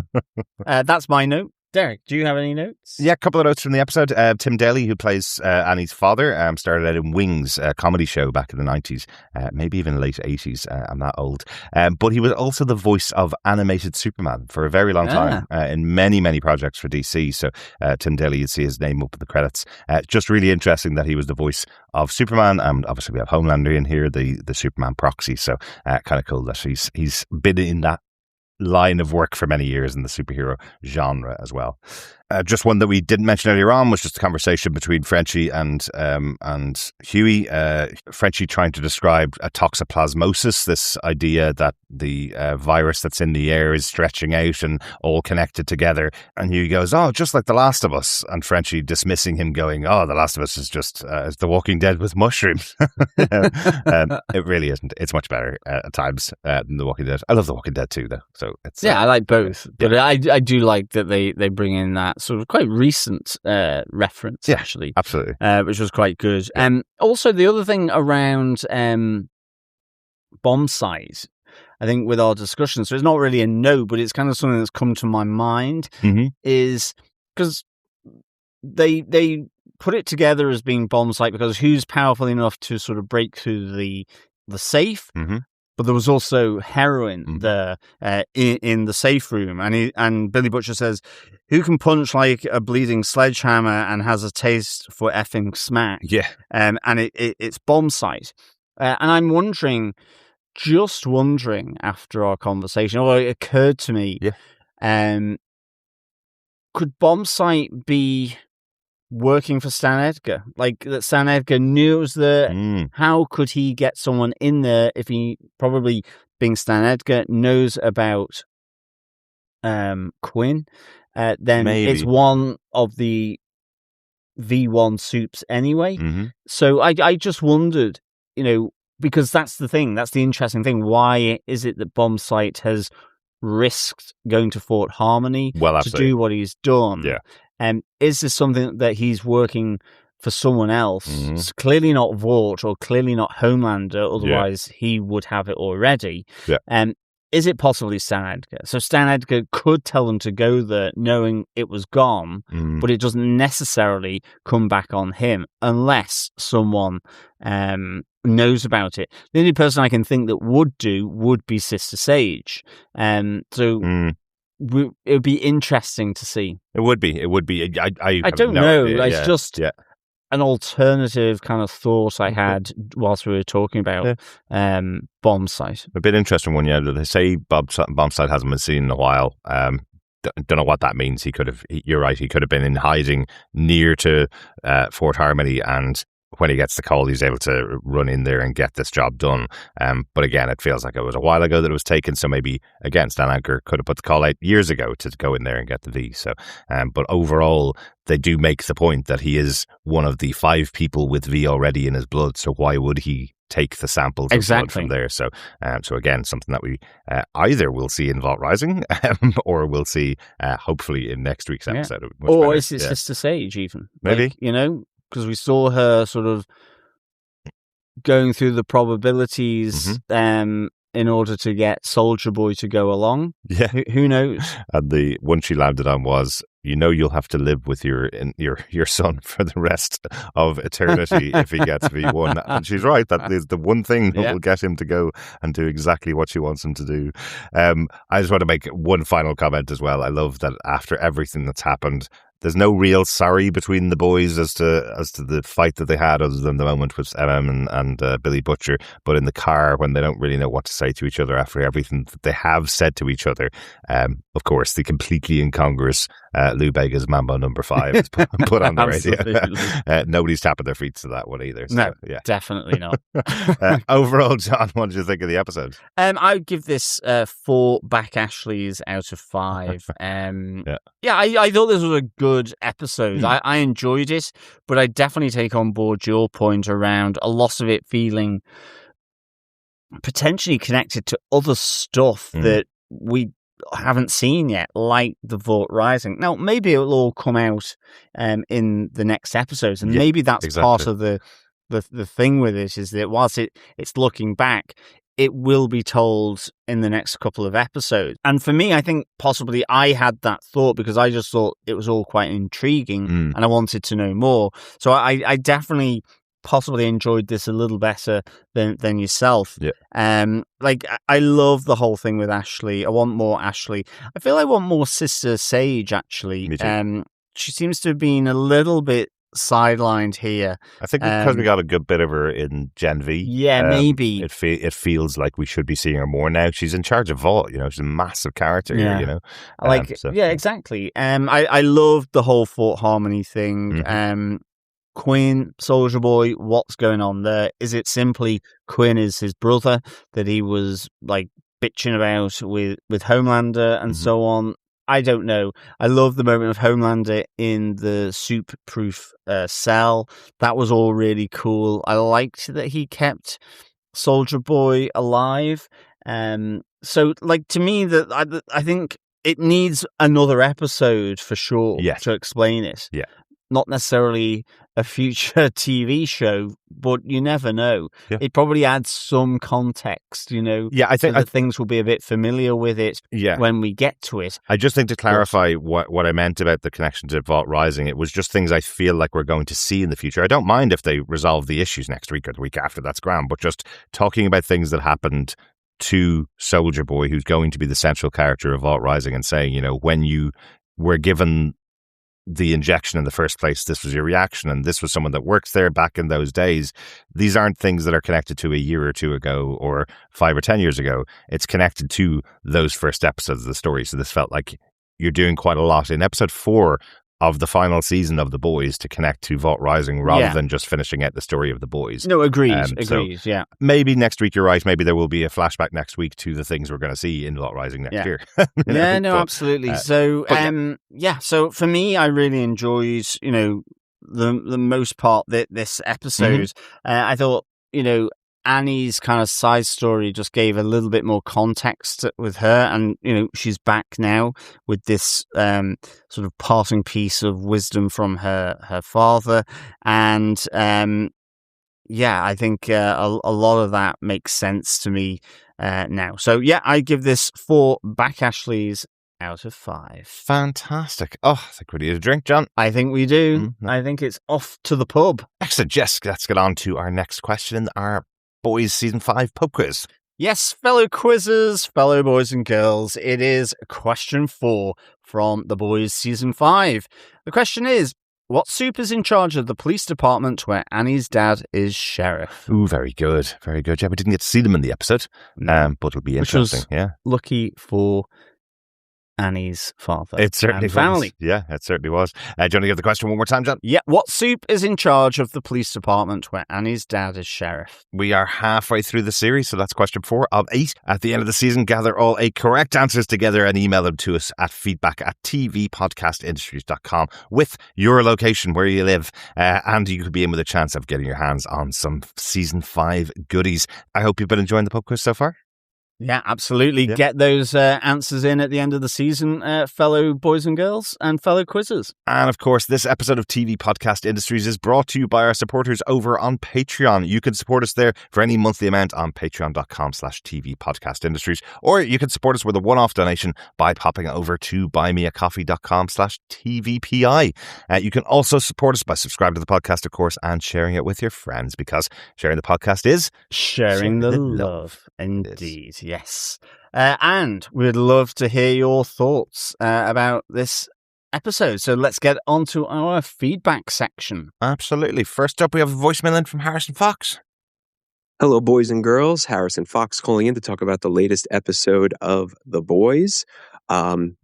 That's my note. Darick, do you have any notes? Yeah, a couple of notes from the episode. Tim Daly, who plays Annie's father, started out in Wings, a comedy show back in the 90s, maybe even late 80s. I'm that old. But he was also the voice of animated Superman for a very long time in many, many projects for DC. So Tim Daly, you'd see his name up in the credits. Just really interesting that he was the voice of Superman. And obviously we have Homelander in here, the Superman proxy. So kind of cool that he's been in that line of work for many years in the superhero genre as well. Just one that we didn't mention earlier on was just a conversation between Frenchie and Huey. Frenchie trying to describe a toxoplasmosis, this idea that the virus that's in the air is stretching out and all connected together. And Huey goes, "Oh, just like The Last of Us." And Frenchie dismissing him, going, "Oh, The Last of Us is just The Walking Dead with mushrooms." It really isn't. It's much better at times than The Walking Dead. I love The Walking Dead too, though. So it's I like both, but I do like that they bring in that sort of quite recent reference, actually. Absolutely. Which was quite good. Also, the other thing around bomb size, I think with our discussion, so it's not really a no, but it's kind of something that's come to my mind, is because they put it together as being bomb sight because who's powerful enough to sort of break through the safe? But there was also heroin there in the safe room. And Billy Butcher says, "Who can punch like a bleeding sledgehammer and has a taste for effing smack?" Yeah. And it's bomb sight. And I'm wondering after our conversation, although it occurred to me, could bomb sight be working for Stan Edgar? Like, that Stan Edgar knew it was there. How could he get someone in there if he, probably being Stan Edgar, knows about Quinn? Then Maybe. It's one of the V1 Supes anyway. So I just wondered, because that's the thing, that's the interesting thing. Why is it that Bomb Sight has risked going to Fort Harmony to do what he's done? Yeah. Is this something that he's working for someone else? It's clearly not Vought or clearly not Homelander, otherwise he would have it already. Is it possibly Stan Edgar? So Stan Edgar could tell them to go there knowing it was gone, but it doesn't necessarily come back on him unless someone knows about it. The only person I can think that would be Sister Sage. So it would be interesting to see. It would be. I don't know. It's just yeah. an alternative kind of thought I had whilst we were talking about Bombsight. A bit interesting one, yeah. They say Bombsight hasn't been seen in a while. Don't know what that means. You're right, he could have been in hiding near to Fort Harmony, and when he gets the call, he's able to run in there and get this job done. But again, it feels like it was a while ago that it was taken, so maybe, again, Stan Anker could have put the call out years ago to go in there and get the V. So, but overall, they do make the point that he is one of the 5 people with V already in his blood, so why would he take the samples of blood from there? So again, something that we either will see in Vault Rising or we'll see hopefully in next week's episode. Or is it Sister Sage even? Maybe. Because we saw her sort of going through the probabilities in order to get Soldier Boy to go along. Yeah. Who knows? And the one she landed on was, you'll have to live with your son for the rest of eternity if he gets V1. And she's right. That is the one thing that will get him to go and do exactly what she wants him to do. I just want to make one final comment as well. I love that after everything that's happened, there's no real sorry between the boys as to the fight that they had, other than the moment with MM and Billy Butcher. But in the car, when they don't really know what to say to each other after everything that they have said to each other, of course, the completely incongruous Lou Bega's Mambo Number 5 is put on the radio. Nobody's tapping their feet to that one either. So, no, definitely not. Overall, John, what did you think of the episode? I would give this 4 back Ashleys out of 5. I thought this was a good episode. I enjoyed it, but I definitely take on board your point around a lot of it feeling potentially connected to other stuff that we haven't seen yet, like the Vault Rising. Now, maybe it'll all come out in the next episodes, and maybe that's part of the thing with it, is that whilst it's looking back, it will be told in the next couple of episodes. And for me, I think possibly I had that thought because I just thought it was all quite intriguing and I wanted to know more. So I definitely possibly enjoyed this a little better than yourself. I love the whole thing with Ashley. I want more Ashley. I feel I want more Sister Sage, actually. Me too. She seems to have been a little bit sidelined here. I think because we got a good bit of her in Gen V. Yeah, maybe. It feels like we should be seeing her more now. She's in charge of Vault, she's a massive character here, exactly. I loved the whole Fort Harmony thing. Quinn, Soldier Boy, what's going on there? Is it simply Quinn is his brother that he was bitching about with Homelander and so on? I don't know. I love the moment of Homelander in the soup-proof cell. That was all really cool. I liked that he kept Soldier Boy alive. So, to me, I think it needs another episode for sure to explain it. Yeah. Not necessarily a future TV show, but you never know. Yeah. It probably adds some context, Yeah, I think so that things will be a bit familiar with it when we get to it. I just think to clarify what I meant about the connection to Vault Rising, it was just things I feel like we're going to see in the future. I don't mind if they resolve the issues next week or the week after, that's grand, but just talking about things that happened to Soldier Boy, who's going to be the central character of Vault Rising, and saying, when you were given the injection in the first place, this was your reaction, and this was someone that works there back in those days. These aren't things that are connected to a year or two ago or 5 or 10 years ago. It's connected to those first episodes of the story. So this felt like you're doing quite a lot in episode 4 of the final season of The Boys to connect to Vault Rising rather than just finishing out the story of The Boys. No, agreed. Yeah. Maybe next week, you're right. Maybe there will be a flashback next week to the things we're going to see in Vault Rising next year. Absolutely. So for me, I really enjoyed, the most part this episode. I thought, Annie's kind of side story just gave a little bit more context with her, and she's back now with this sort of parting piece of wisdom from her father, and I think a lot of that makes sense to me now. So I give this 4 back Ashleys out of 5. Fantastic. Oh, I think we need a drink, John. I think we do. I think it's off to the pub. Excellent, Jess. Let's get on to our next question in our Boys Season 5 pub quiz. Yes, fellow quizzers, fellow boys and girls, it is question 4 from The Boys Season 5. The question is, what soup is in charge of the police department where Annie's dad is sheriff? Ooh, very good. Very good. Yeah, we didn't get to see them in the episode, but it'll be interesting. Yeah, lucky for Annie's father. It certainly and family. Was. Yeah, it certainly was. Do you want to give the question one more time, John? Yeah. What soup is in charge of the police department where Annie's dad is sheriff? We are halfway through the series, so that's question 4 of 8. At the end of the season, gather all 8 correct answers together and email them to us at feedback@tvpodcastindustries.com with your location, where you live, and you could be in with a chance of getting your hands on some Season 5 goodies. I hope you've been enjoying the pub quiz so far. Yeah, absolutely. Yeah. Get those answers in at the end of the season, fellow boys and girls and fellow quizzers. And of course, this episode of TV Podcast Industries is brought to you by our supporters over on Patreon. You can support us there for any monthly amount on patreon.com/TV Podcast Industries, or you can support us with a one-off donation by popping over to buymeacoffee.com/TVPI. You can also support us by subscribing to the podcast, of course, and sharing it with your friends, because sharing the podcast is sharing the love. Indeed. Yes. And we'd love to hear your thoughts about this episode. So let's get on to our feedback section. Absolutely. First up, we have a voicemail in from Harrison Fox. Hello, boys and girls. Harrison Fox calling in to talk about the latest episode of The Boys. The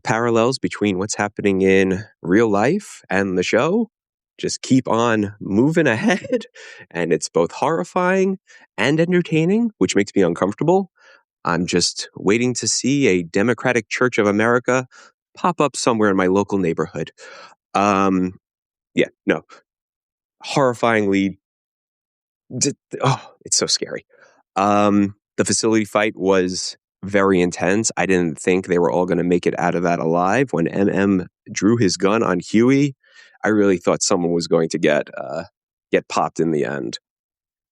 parallels between what's happening in real life and the show just keep on moving ahead. And it's both horrifying and entertaining, which makes me uncomfortable. I'm just waiting to see a Democratic Church of America pop up somewhere in my local neighborhood. Horrifyingly. It's so scary. The facility fight was very intense. I didn't think they were all going to make it out of that alive. When MM drew his gun on Huey, I really thought someone was going to get popped in the end.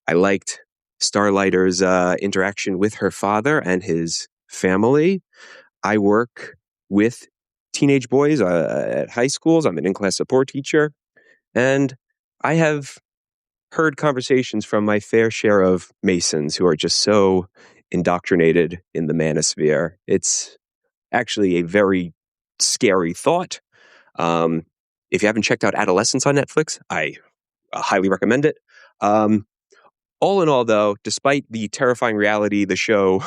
I liked Starlighter's interaction with her father and his family. I work with teenage boys at high schools. I'm an in-class support teacher. And I have heard conversations from my fair share of Masons who are just so indoctrinated in the manosphere. It's actually a very scary thought. If you haven't checked out Adolescence on Netflix, I highly recommend it. All in all, though, despite the terrifying reality the show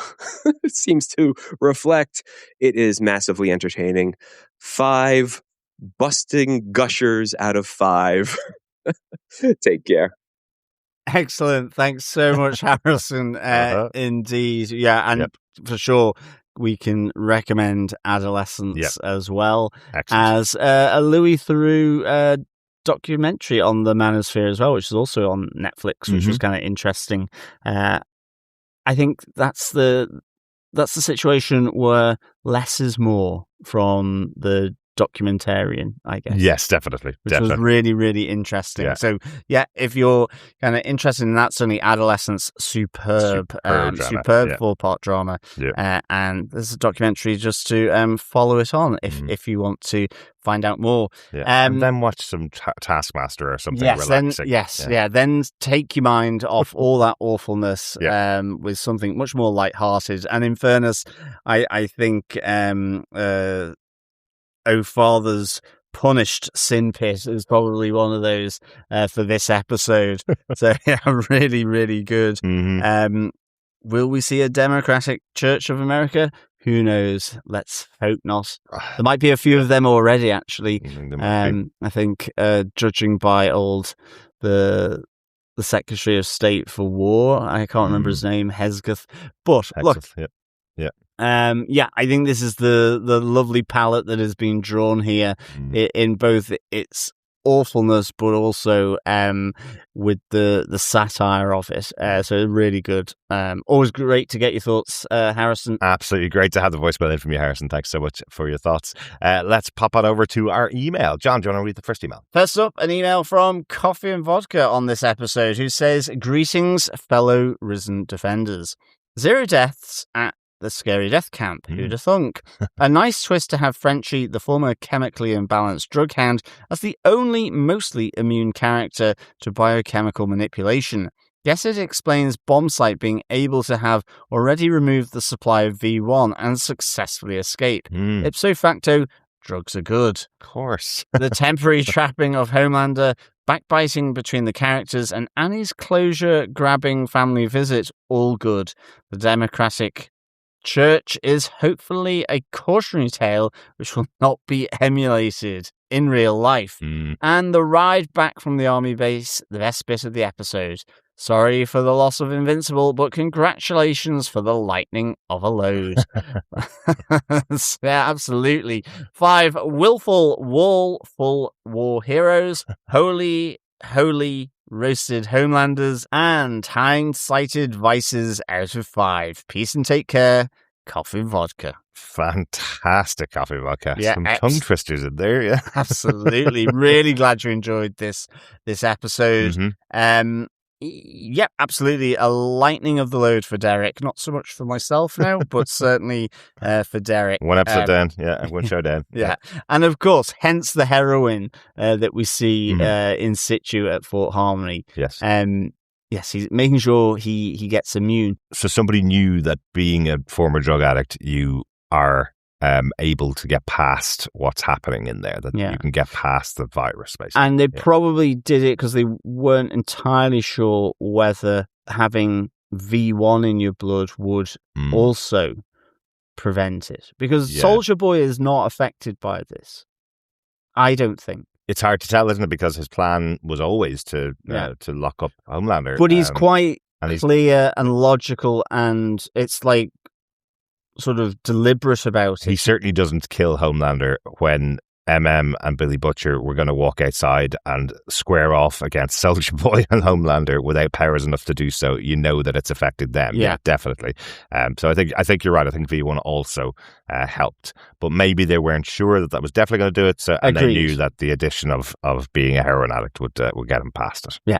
seems to reflect, it is massively entertaining. 5 busting gushers out of 5. Take care. Excellent. Thanks so much, Harrison. Indeed. Yeah, and for sure, we can recommend Adolescence as well. Excellent. As a Louis Theroux documentary on the manosphere as well, which is also on Netflix, which was kind of interesting. I think that's the situation where less is more from the documentarian, I guess. Yes, definitely. Which was really, really interesting. Yeah. So, yeah, if you're kind of interested in that, certainly Adolescence, superb 4-part drama. Yeah. And there's a documentary just to follow it on if you want to find out more. Yeah. And then watch some Taskmaster or something relaxing. Then take your mind off all that awfulness with something much more lighthearted. And in fairness, I think Oh Father's Punished Sin Pit is probably one of those for this episode. So, yeah, really, really good. Mm-hmm. Will we see a Democratic Church of America? Who knows? Let's hope not. There might be a few of them already, actually. I think, judging by the Secretary of State for War, I can't remember his name, Hesketh. But look, I think this is the lovely palette that has been drawn here in both its awfulness, but also with the satire of it. So really good. Always great to get your thoughts, Harrison. Absolutely great to have the voicemail in from you, Harrison. Thanks so much for your thoughts. Let's pop on over to our email. John, do you want to read the first email? First up, an email from Coffee and Vodka on this episode, who says, "Greetings, fellow Risen Defenders. 0 deaths at the Scary Death Camp. Who'd have thunk? A nice twist to have Frenchie, the former chemically imbalanced drug hound, as the only mostly immune character to biochemical manipulation. Guess it explains Bombsight being able to have already removed the supply of V1 and successfully escape. Ipso facto, drugs are good. Of course. The temporary trapping of Homelander, backbiting between the characters, and Annie's closure-grabbing family visit, all good. The Democratic Church is hopefully a cautionary tale which will not be emulated in real life. And the ride back from the army base, the best bit of the episode. Sorry for the loss of Invincible, but congratulations for the lightening of a load. Yeah, absolutely. 5 willful, wall-full war heroes, holy, roasted Homelanders, and hind-sighted vices out of 5. Peace and take care. Coffee vodka. Fantastic coffee vodka. Yeah, some tongue twisters in there. Yeah, absolutely. Really glad you enjoyed this episode. Yep, absolutely. A lightening of the load for Darick. Not so much for myself now, but certainly for Darick. One episode down. Yeah, one show down. Yeah. And of course, hence the heroine that we see in situ at Fort Harmony. Yes. Yes, he's making sure he gets immune. So somebody knew that being a former drug addict, you are able to get past what's happening in there, that you can get past the virus, basically. And they probably did it because they weren't entirely sure whether having V1 in your blood would also prevent it. Because Soldier Boy is not affected by this. I don't think. It's hard to tell, isn't it? Because his plan was always to lock up Homelander. But he's quite clear and logical, and it's like sort of deliberate about it. He certainly doesn't kill Homelander when MM and Billy Butcher were going to walk outside and square off against Soldier Boy and Homelander without powers enough to do so. You know that it's affected them. Yeah, definitely. So I think you're right. I think V1 also helped, but maybe they weren't sure that was definitely going to do it. So and they knew that the addition of being a heroin addict would get him past it. Yeah,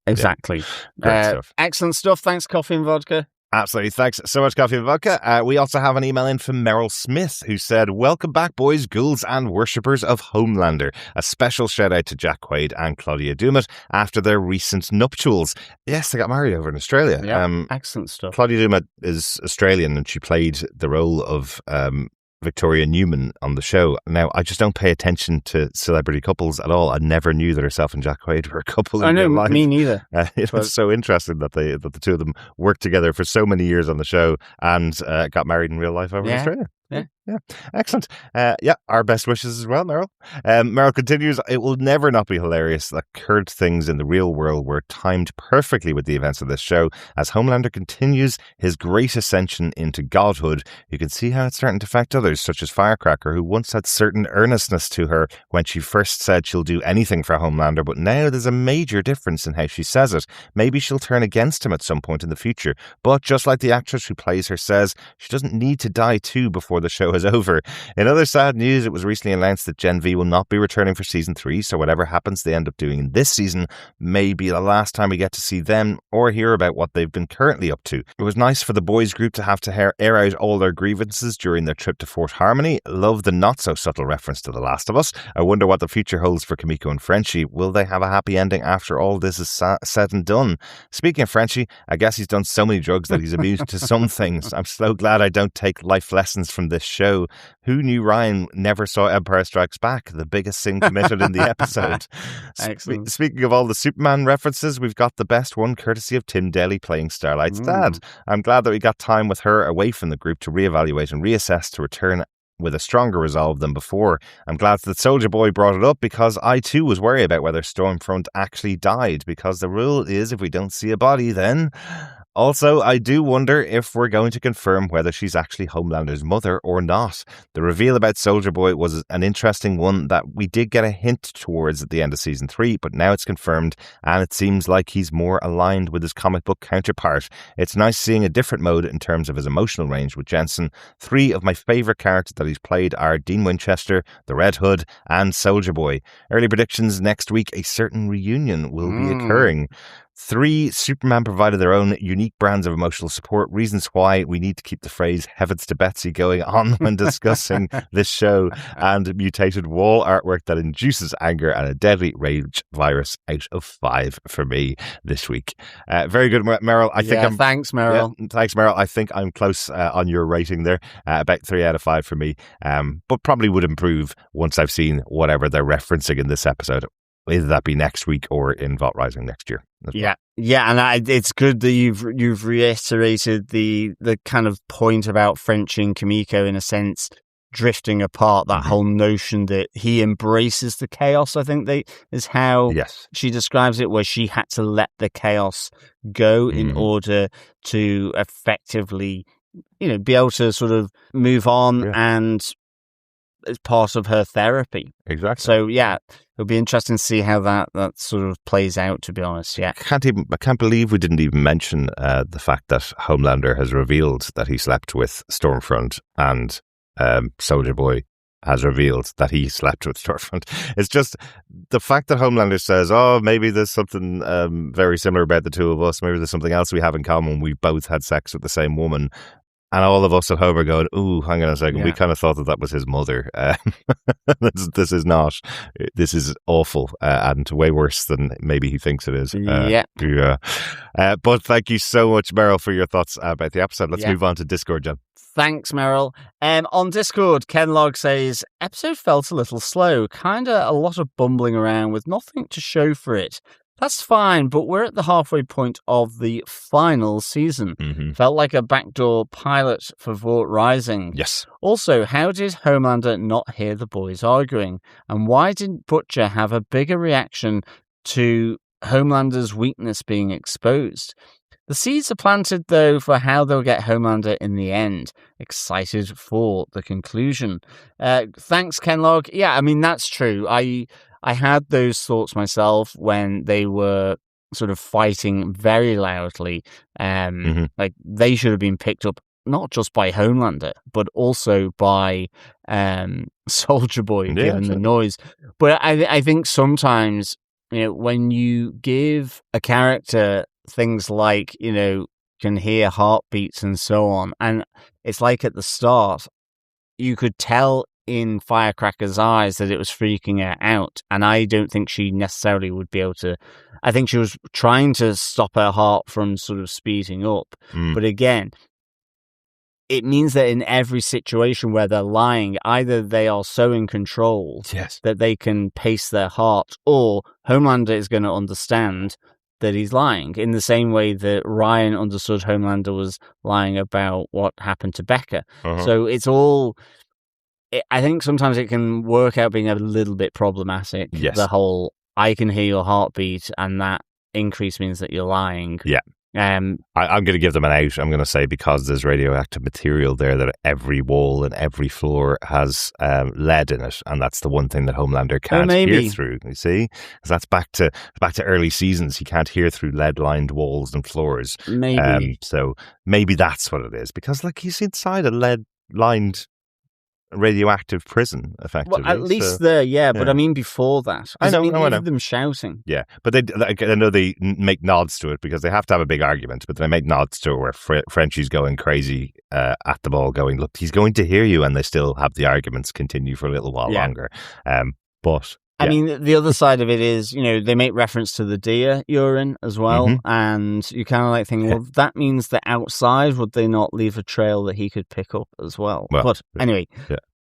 exactly. Great stuff. Excellent stuff. Thanks, Coffee and Vodka. Absolutely. Thanks so much, Coffee and Vodka. We also have an email in from Meryl Smith, who said, "Welcome back, boys, ghouls, and worshippers of Homelander. A special shout out to Jack Quaid and Claudia Dumas after their recent nuptials." Yes, they got married over in Australia. Yeah, excellent stuff. Claudia Dumas is Australian, and she played the role of Victoria Newman on the show. Now, I just don't pay attention to celebrity couples at all. I never knew that herself and Jack Quaid were a couple in real life. Me neither. It was so interesting that the two of them worked together for so many years on the show and got married in real life over in Australia. Yeah. Excellent. Our best wishes as well, Meryl. Meryl continues, "It will never not be hilarious that Kurt things in the real world were timed perfectly with the events of this show. As Homelander continues his great ascension into godhood, you can see how it's starting to affect others, such as Firecracker, who once had certain earnestness to her when she first said she'll do anything for Homelander, but now there's a major difference in how she says it. Maybe she'll turn against him at some point in the future, but just like the actress who plays her says, she doesn't need to die too before the show is over. In other sad news, it was recently announced that Gen V will not be returning for season 3, so whatever happens they end up doing in this season may be the last time we get to see them or hear about what they've been currently up to. It was nice for the boys group to have to air out all their grievances during their trip to Fort Harmony. Love the not so subtle reference to The Last of Us. I wonder what the future holds for Kimiko and Frenchie. Will they have a happy ending after all this is said and done? Speaking of Frenchie, I guess he's done so many drugs that he's immune to some things. I'm so glad I don't take life lessons from this show. Who knew Ryan never saw Empire Strikes Back, the biggest sin committed in the episode? Speaking of all the Superman references, we've got the best one courtesy of Tim Daly playing Starlight's dad. I'm glad that we got time with her away from the group to reevaluate and reassess to return with a stronger resolve than before. I'm glad that Soldier Boy brought it up because I too was worried about whether Stormfront actually died, because the rule is if we don't see a body then... Also, I do wonder if we're going to confirm whether she's actually Homelander's mother or not. The reveal about Soldier Boy was an interesting one that we did get a hint towards at the end of season 3, but now it's confirmed and it seems like he's more aligned with his comic book counterpart. It's nice seeing a different mode in terms of his emotional range with Jensen. 3 of my favourite characters that he's played are Dean Winchester, the Red Hood and Soldier Boy. Early predictions next week, a certain reunion will be occurring. 3, Superman provided their own unique brands of emotional support, reasons why we need to keep the phrase heavens to Betsy going on when discussing this show, and mutated wall artwork that induces anger and a deadly rage virus out of 5 for me this week. Very good, Meryl. Thanks, Meryl. Yeah, thanks, Meryl. I think I'm close on your rating there, about 3 out of 5 for me, but probably would improve once I've seen whatever they're referencing in this episode, whether that be next week or in Vault Rising next year. Yeah, and it's good that you've reiterated the kind of point about French and Kimiko, in a sense, drifting apart. That whole notion that he embraces the chaos, I think is how she describes it, where she had to let the chaos go in order to effectively, be able to sort of move on, and it's part of her therapy. Exactly. So it'll be interesting to see how that sort of plays out, to be honest. Yeah. I can't believe we didn't even mention the fact that Homelander has revealed that he slept with Stormfront, and Soldier Boy has revealed that he slept with Stormfront. It's just the fact that Homelander says, oh, maybe there's something very similar about the two of us. Maybe there's something else we have in common. We both had sex with the same woman. And all of us at home are going, ooh, hang on a second. Yeah. We kind of thought that was his mother. This is not. This is awful, and way worse than maybe he thinks it is. But thank you so much, Meryl, for your thoughts about the episode. Let's move on to Discord, John. Thanks, Meryl. On Discord, Ken Log says, episode felt a little slow. Kind of a lot of bumbling around with nothing to show for it. That's fine, but we're at the halfway point of the final season. Felt like a backdoor pilot for Vault Rising. Yes. Also, how did Homelander not hear the boys arguing? And why didn't Butcher have a bigger reaction to Homelander's weakness being exposed? The seeds are planted, though, for how they'll get Homelander in the end. Excited for the conclusion. Thanks, Kenlog. Yeah, I mean, that's true. I had those thoughts myself when they were sort of fighting very loudly. Like, they should have been picked up not just by Homelander, but also by Soldier Boy, given the noise. But I think sometimes, when you give a character things like, can hear heartbeats and so on, and it's like at the start, you could tell in Firecracker's eyes that it was freaking her out, and I don't think she necessarily would be able to. I think she was trying to stop her heart from sort of speeding up. But again, it means that in every situation where they're lying, either they are so in control that they can pace their heart, or Homelander is going to understand that he's lying, in the same way that Ryan understood Homelander was lying about what happened to Becca. So it's all... I think sometimes it can work out being a little bit problematic. The whole, I can hear your heartbeat, and that increase means that you're lying. I'm going to give them an out. I'm going to say, because there's radioactive material there, that every wall and every floor has lead in it, and that's the one thing that Homelander can't hear through. You see, because that's back to early seasons. He can't hear through lead-lined walls and floors. So maybe that's what it is, because he's inside a lead-lined radioactive prison, effectively. Well, at least there, but I mean before that. I know. Them shouting. Yeah, but I know they make nods to it, because they have to have a big argument, but they make nods to it where Frenchie's going crazy at the ball, going, look, he's going to hear you, and they still have the arguments continue for a little while longer. But... I mean, the other side of it is, they make reference to the deer urine as well, and you kind of think, well, that means that outside, would they not leave a trail that he could pick up as well? But anyway,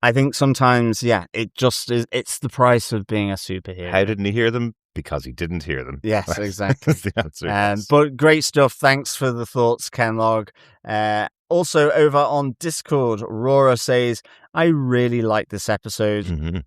I think sometimes, it just is, it's the price of being a superhero. How didn't he hear them? Because he didn't hear them. Yes, exactly. That's the answer. But great stuff. Thanks for the thoughts, Kenlog. Also, over on Discord, Rora says, I really like this episode.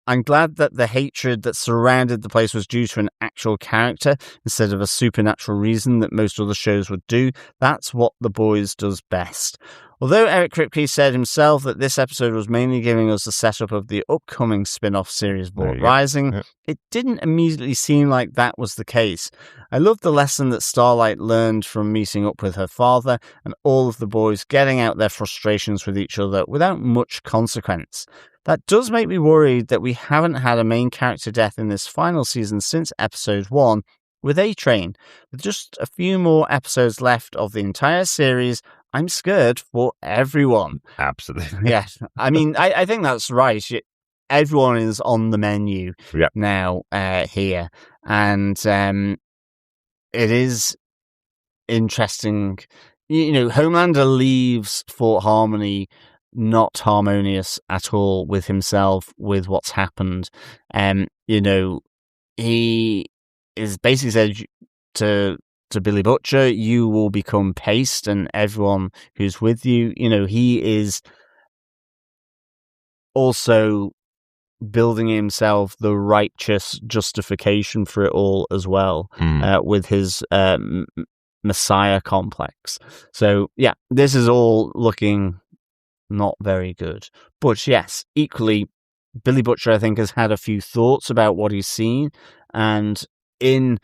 I'm glad that the hatred that surrounded the place was due to an actual character instead of a supernatural reason that most other shows would do. That's what The Boys does best. Although Eric Kripke said himself that this episode was mainly giving us the setup of the upcoming spin-off series Vault Rising, it didn't immediately seem like that was the case. I loved the lesson that Starlight learned from meeting up with her father, and all of the boys getting out their frustrations with each other without much consequence. That does make me worried that we haven't had a main character death in this final season since episode 1, with A-Train. With just a few more episodes left of the entire series, I'm scared for everyone. Absolutely. Yes. I mean, I think that's right. Everyone is on the menu now here. And it is interesting. Homelander leaves Fort Harmony not harmonious at all with himself, with what's happened. He is basically said to Billy Butcher, you will become paste, and everyone who's with you, he is also building himself the righteous justification for it all as well, with his Messiah complex. So yeah, this is all looking not very good. But yes, equally, Billy Butcher, I think, has had a few thoughts about what he's seen, and in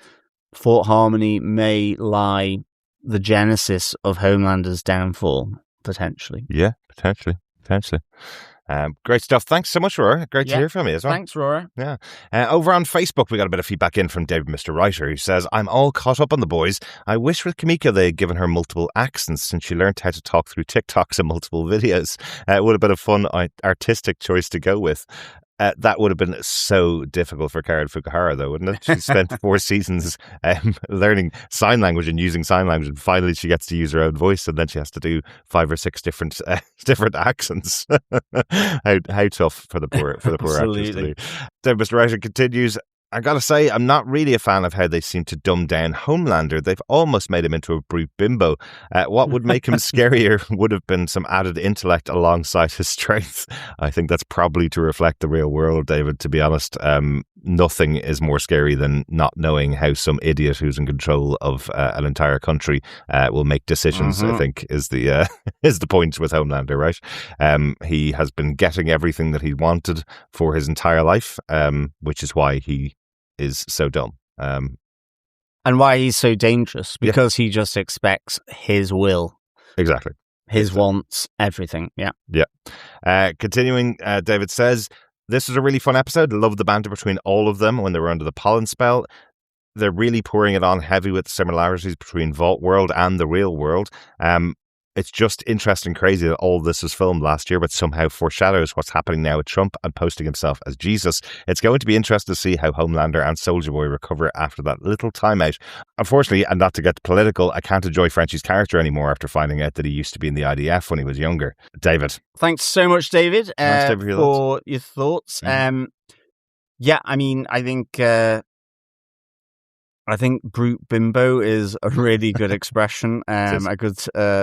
Fort Harmony may lie the genesis of Homelander's downfall, potentially. Yeah, potentially. Great stuff. Thanks so much, Rory. Great to hear from you as well. Thanks, Rory. Yeah. Over on Facebook, we got a bit of feedback in from David Mr. Writer, who says, I'm all caught up on the boys. I wish with Kamiko they had given her multiple accents since she learned how to talk through TikToks and multiple videos. It would have been a fun artistic choice to go with. That would have been so difficult for Karen Fukuhara, though, wouldn't it? She spent 4 seasons learning sign language and using sign language, and finally she gets to use her own voice, and then she has to do 5 or 6 different accents. How tough for the poor actors to do. Then Mr. Writer continues. I gotta say, I'm not really a fan of how they seem to dumb down Homelander. They've almost made him into a brute bimbo. What would make him scarier would have been some added intellect alongside his strength. I think that's probably to reflect the real world, David, to be honest. Nothing is more scary than not knowing how some idiot who's in control of an entire country will make decisions, I think, is the point with Homelander, right? He has been getting everything that he wanted for his entire life, which is why he is so dumb. And why he's so dangerous, because he just expects his will. Exactly. His wants, everything. Yeah. Continuing, David says, this was a really fun episode. Loved the banter between all of them when they were under the pollen spell. They're really pouring it on heavy with the similarities between Vault World and the real world. It's just interesting, crazy that all this was filmed last year, but somehow foreshadows what's happening now with Trump and posting himself as Jesus. It's going to be interesting to see how Homelander and Soulja Boy recover after that little timeout. Unfortunately, and not to get political, I can't enjoy Frenchie's character anymore after finding out that he used to be in the IDF when he was younger. David. Thanks so much, David, David for your thoughts. Yeah, I mean, I think brute bimbo is a really good expression, a good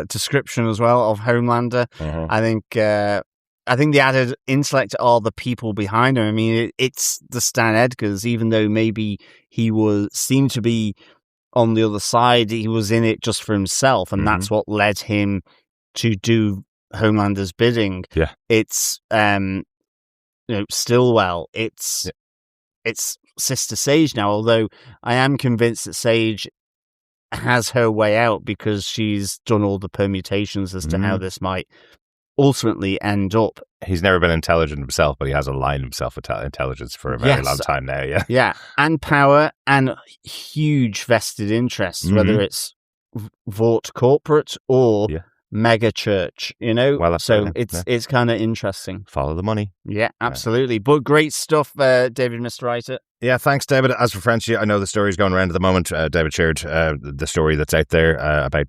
description as well of Homelander. I think the added intellect are the people behind him. I mean, it's the Stan Edgars, even though maybe he seemed to be on the other side, he was in it just for himself, and that's what led him to do Homelander's bidding. Yeah, it's Stillwell. It's Sister Sage now, although I am convinced that Sage has her way out because she's done all the permutations as to how this might ultimately end up. He's never been intelligent himself, but he has aligned himself with intelligence for a very long time now, Yeah, and power and huge vested interests, whether it's Vought Corporate or mega church, Well, so it's kind of interesting. Follow the money. Yeah, absolutely. But great stuff, David, Mr. Writer. Yeah, thanks, David. As for Frenchie, I know the story's going around at the moment. David shared the story that's out there about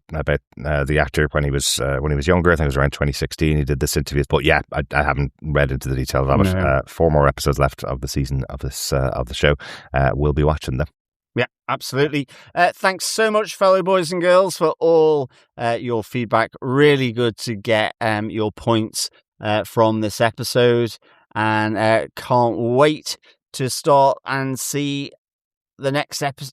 the actor when he was younger. I think it was around 2016. He did this interview, but yeah, I haven't read into the details of it. 4 more episodes left of the season of this of the show. We'll be watching them. Yeah, absolutely. Thanks so much, fellow boys and girls, for all your feedback. Really good to get your points from this episode, and can't wait to start and see the next episode.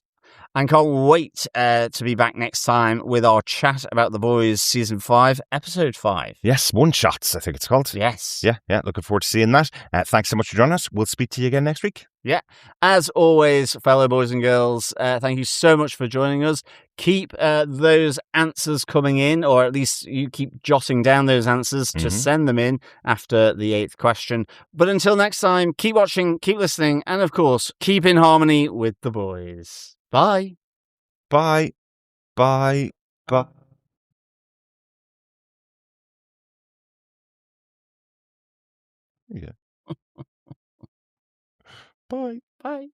And can't wait to be back next time with our chat about The Boys Season 5, Episode 5. Yes, One Shots, I think it's called. Yes. Yeah, looking forward to seeing that. Thanks so much for joining us. We'll speak to you again next week. Yeah. As always, fellow boys and girls, thank you so much for joining us. Keep those answers coming in, or at least you keep jotting down those answers to send them in after the 8th question. But until next time, keep watching, keep listening, and of course, keep in harmony with the boys. Bye. Bye. Bye. Bye. Yeah. Bye. Bye.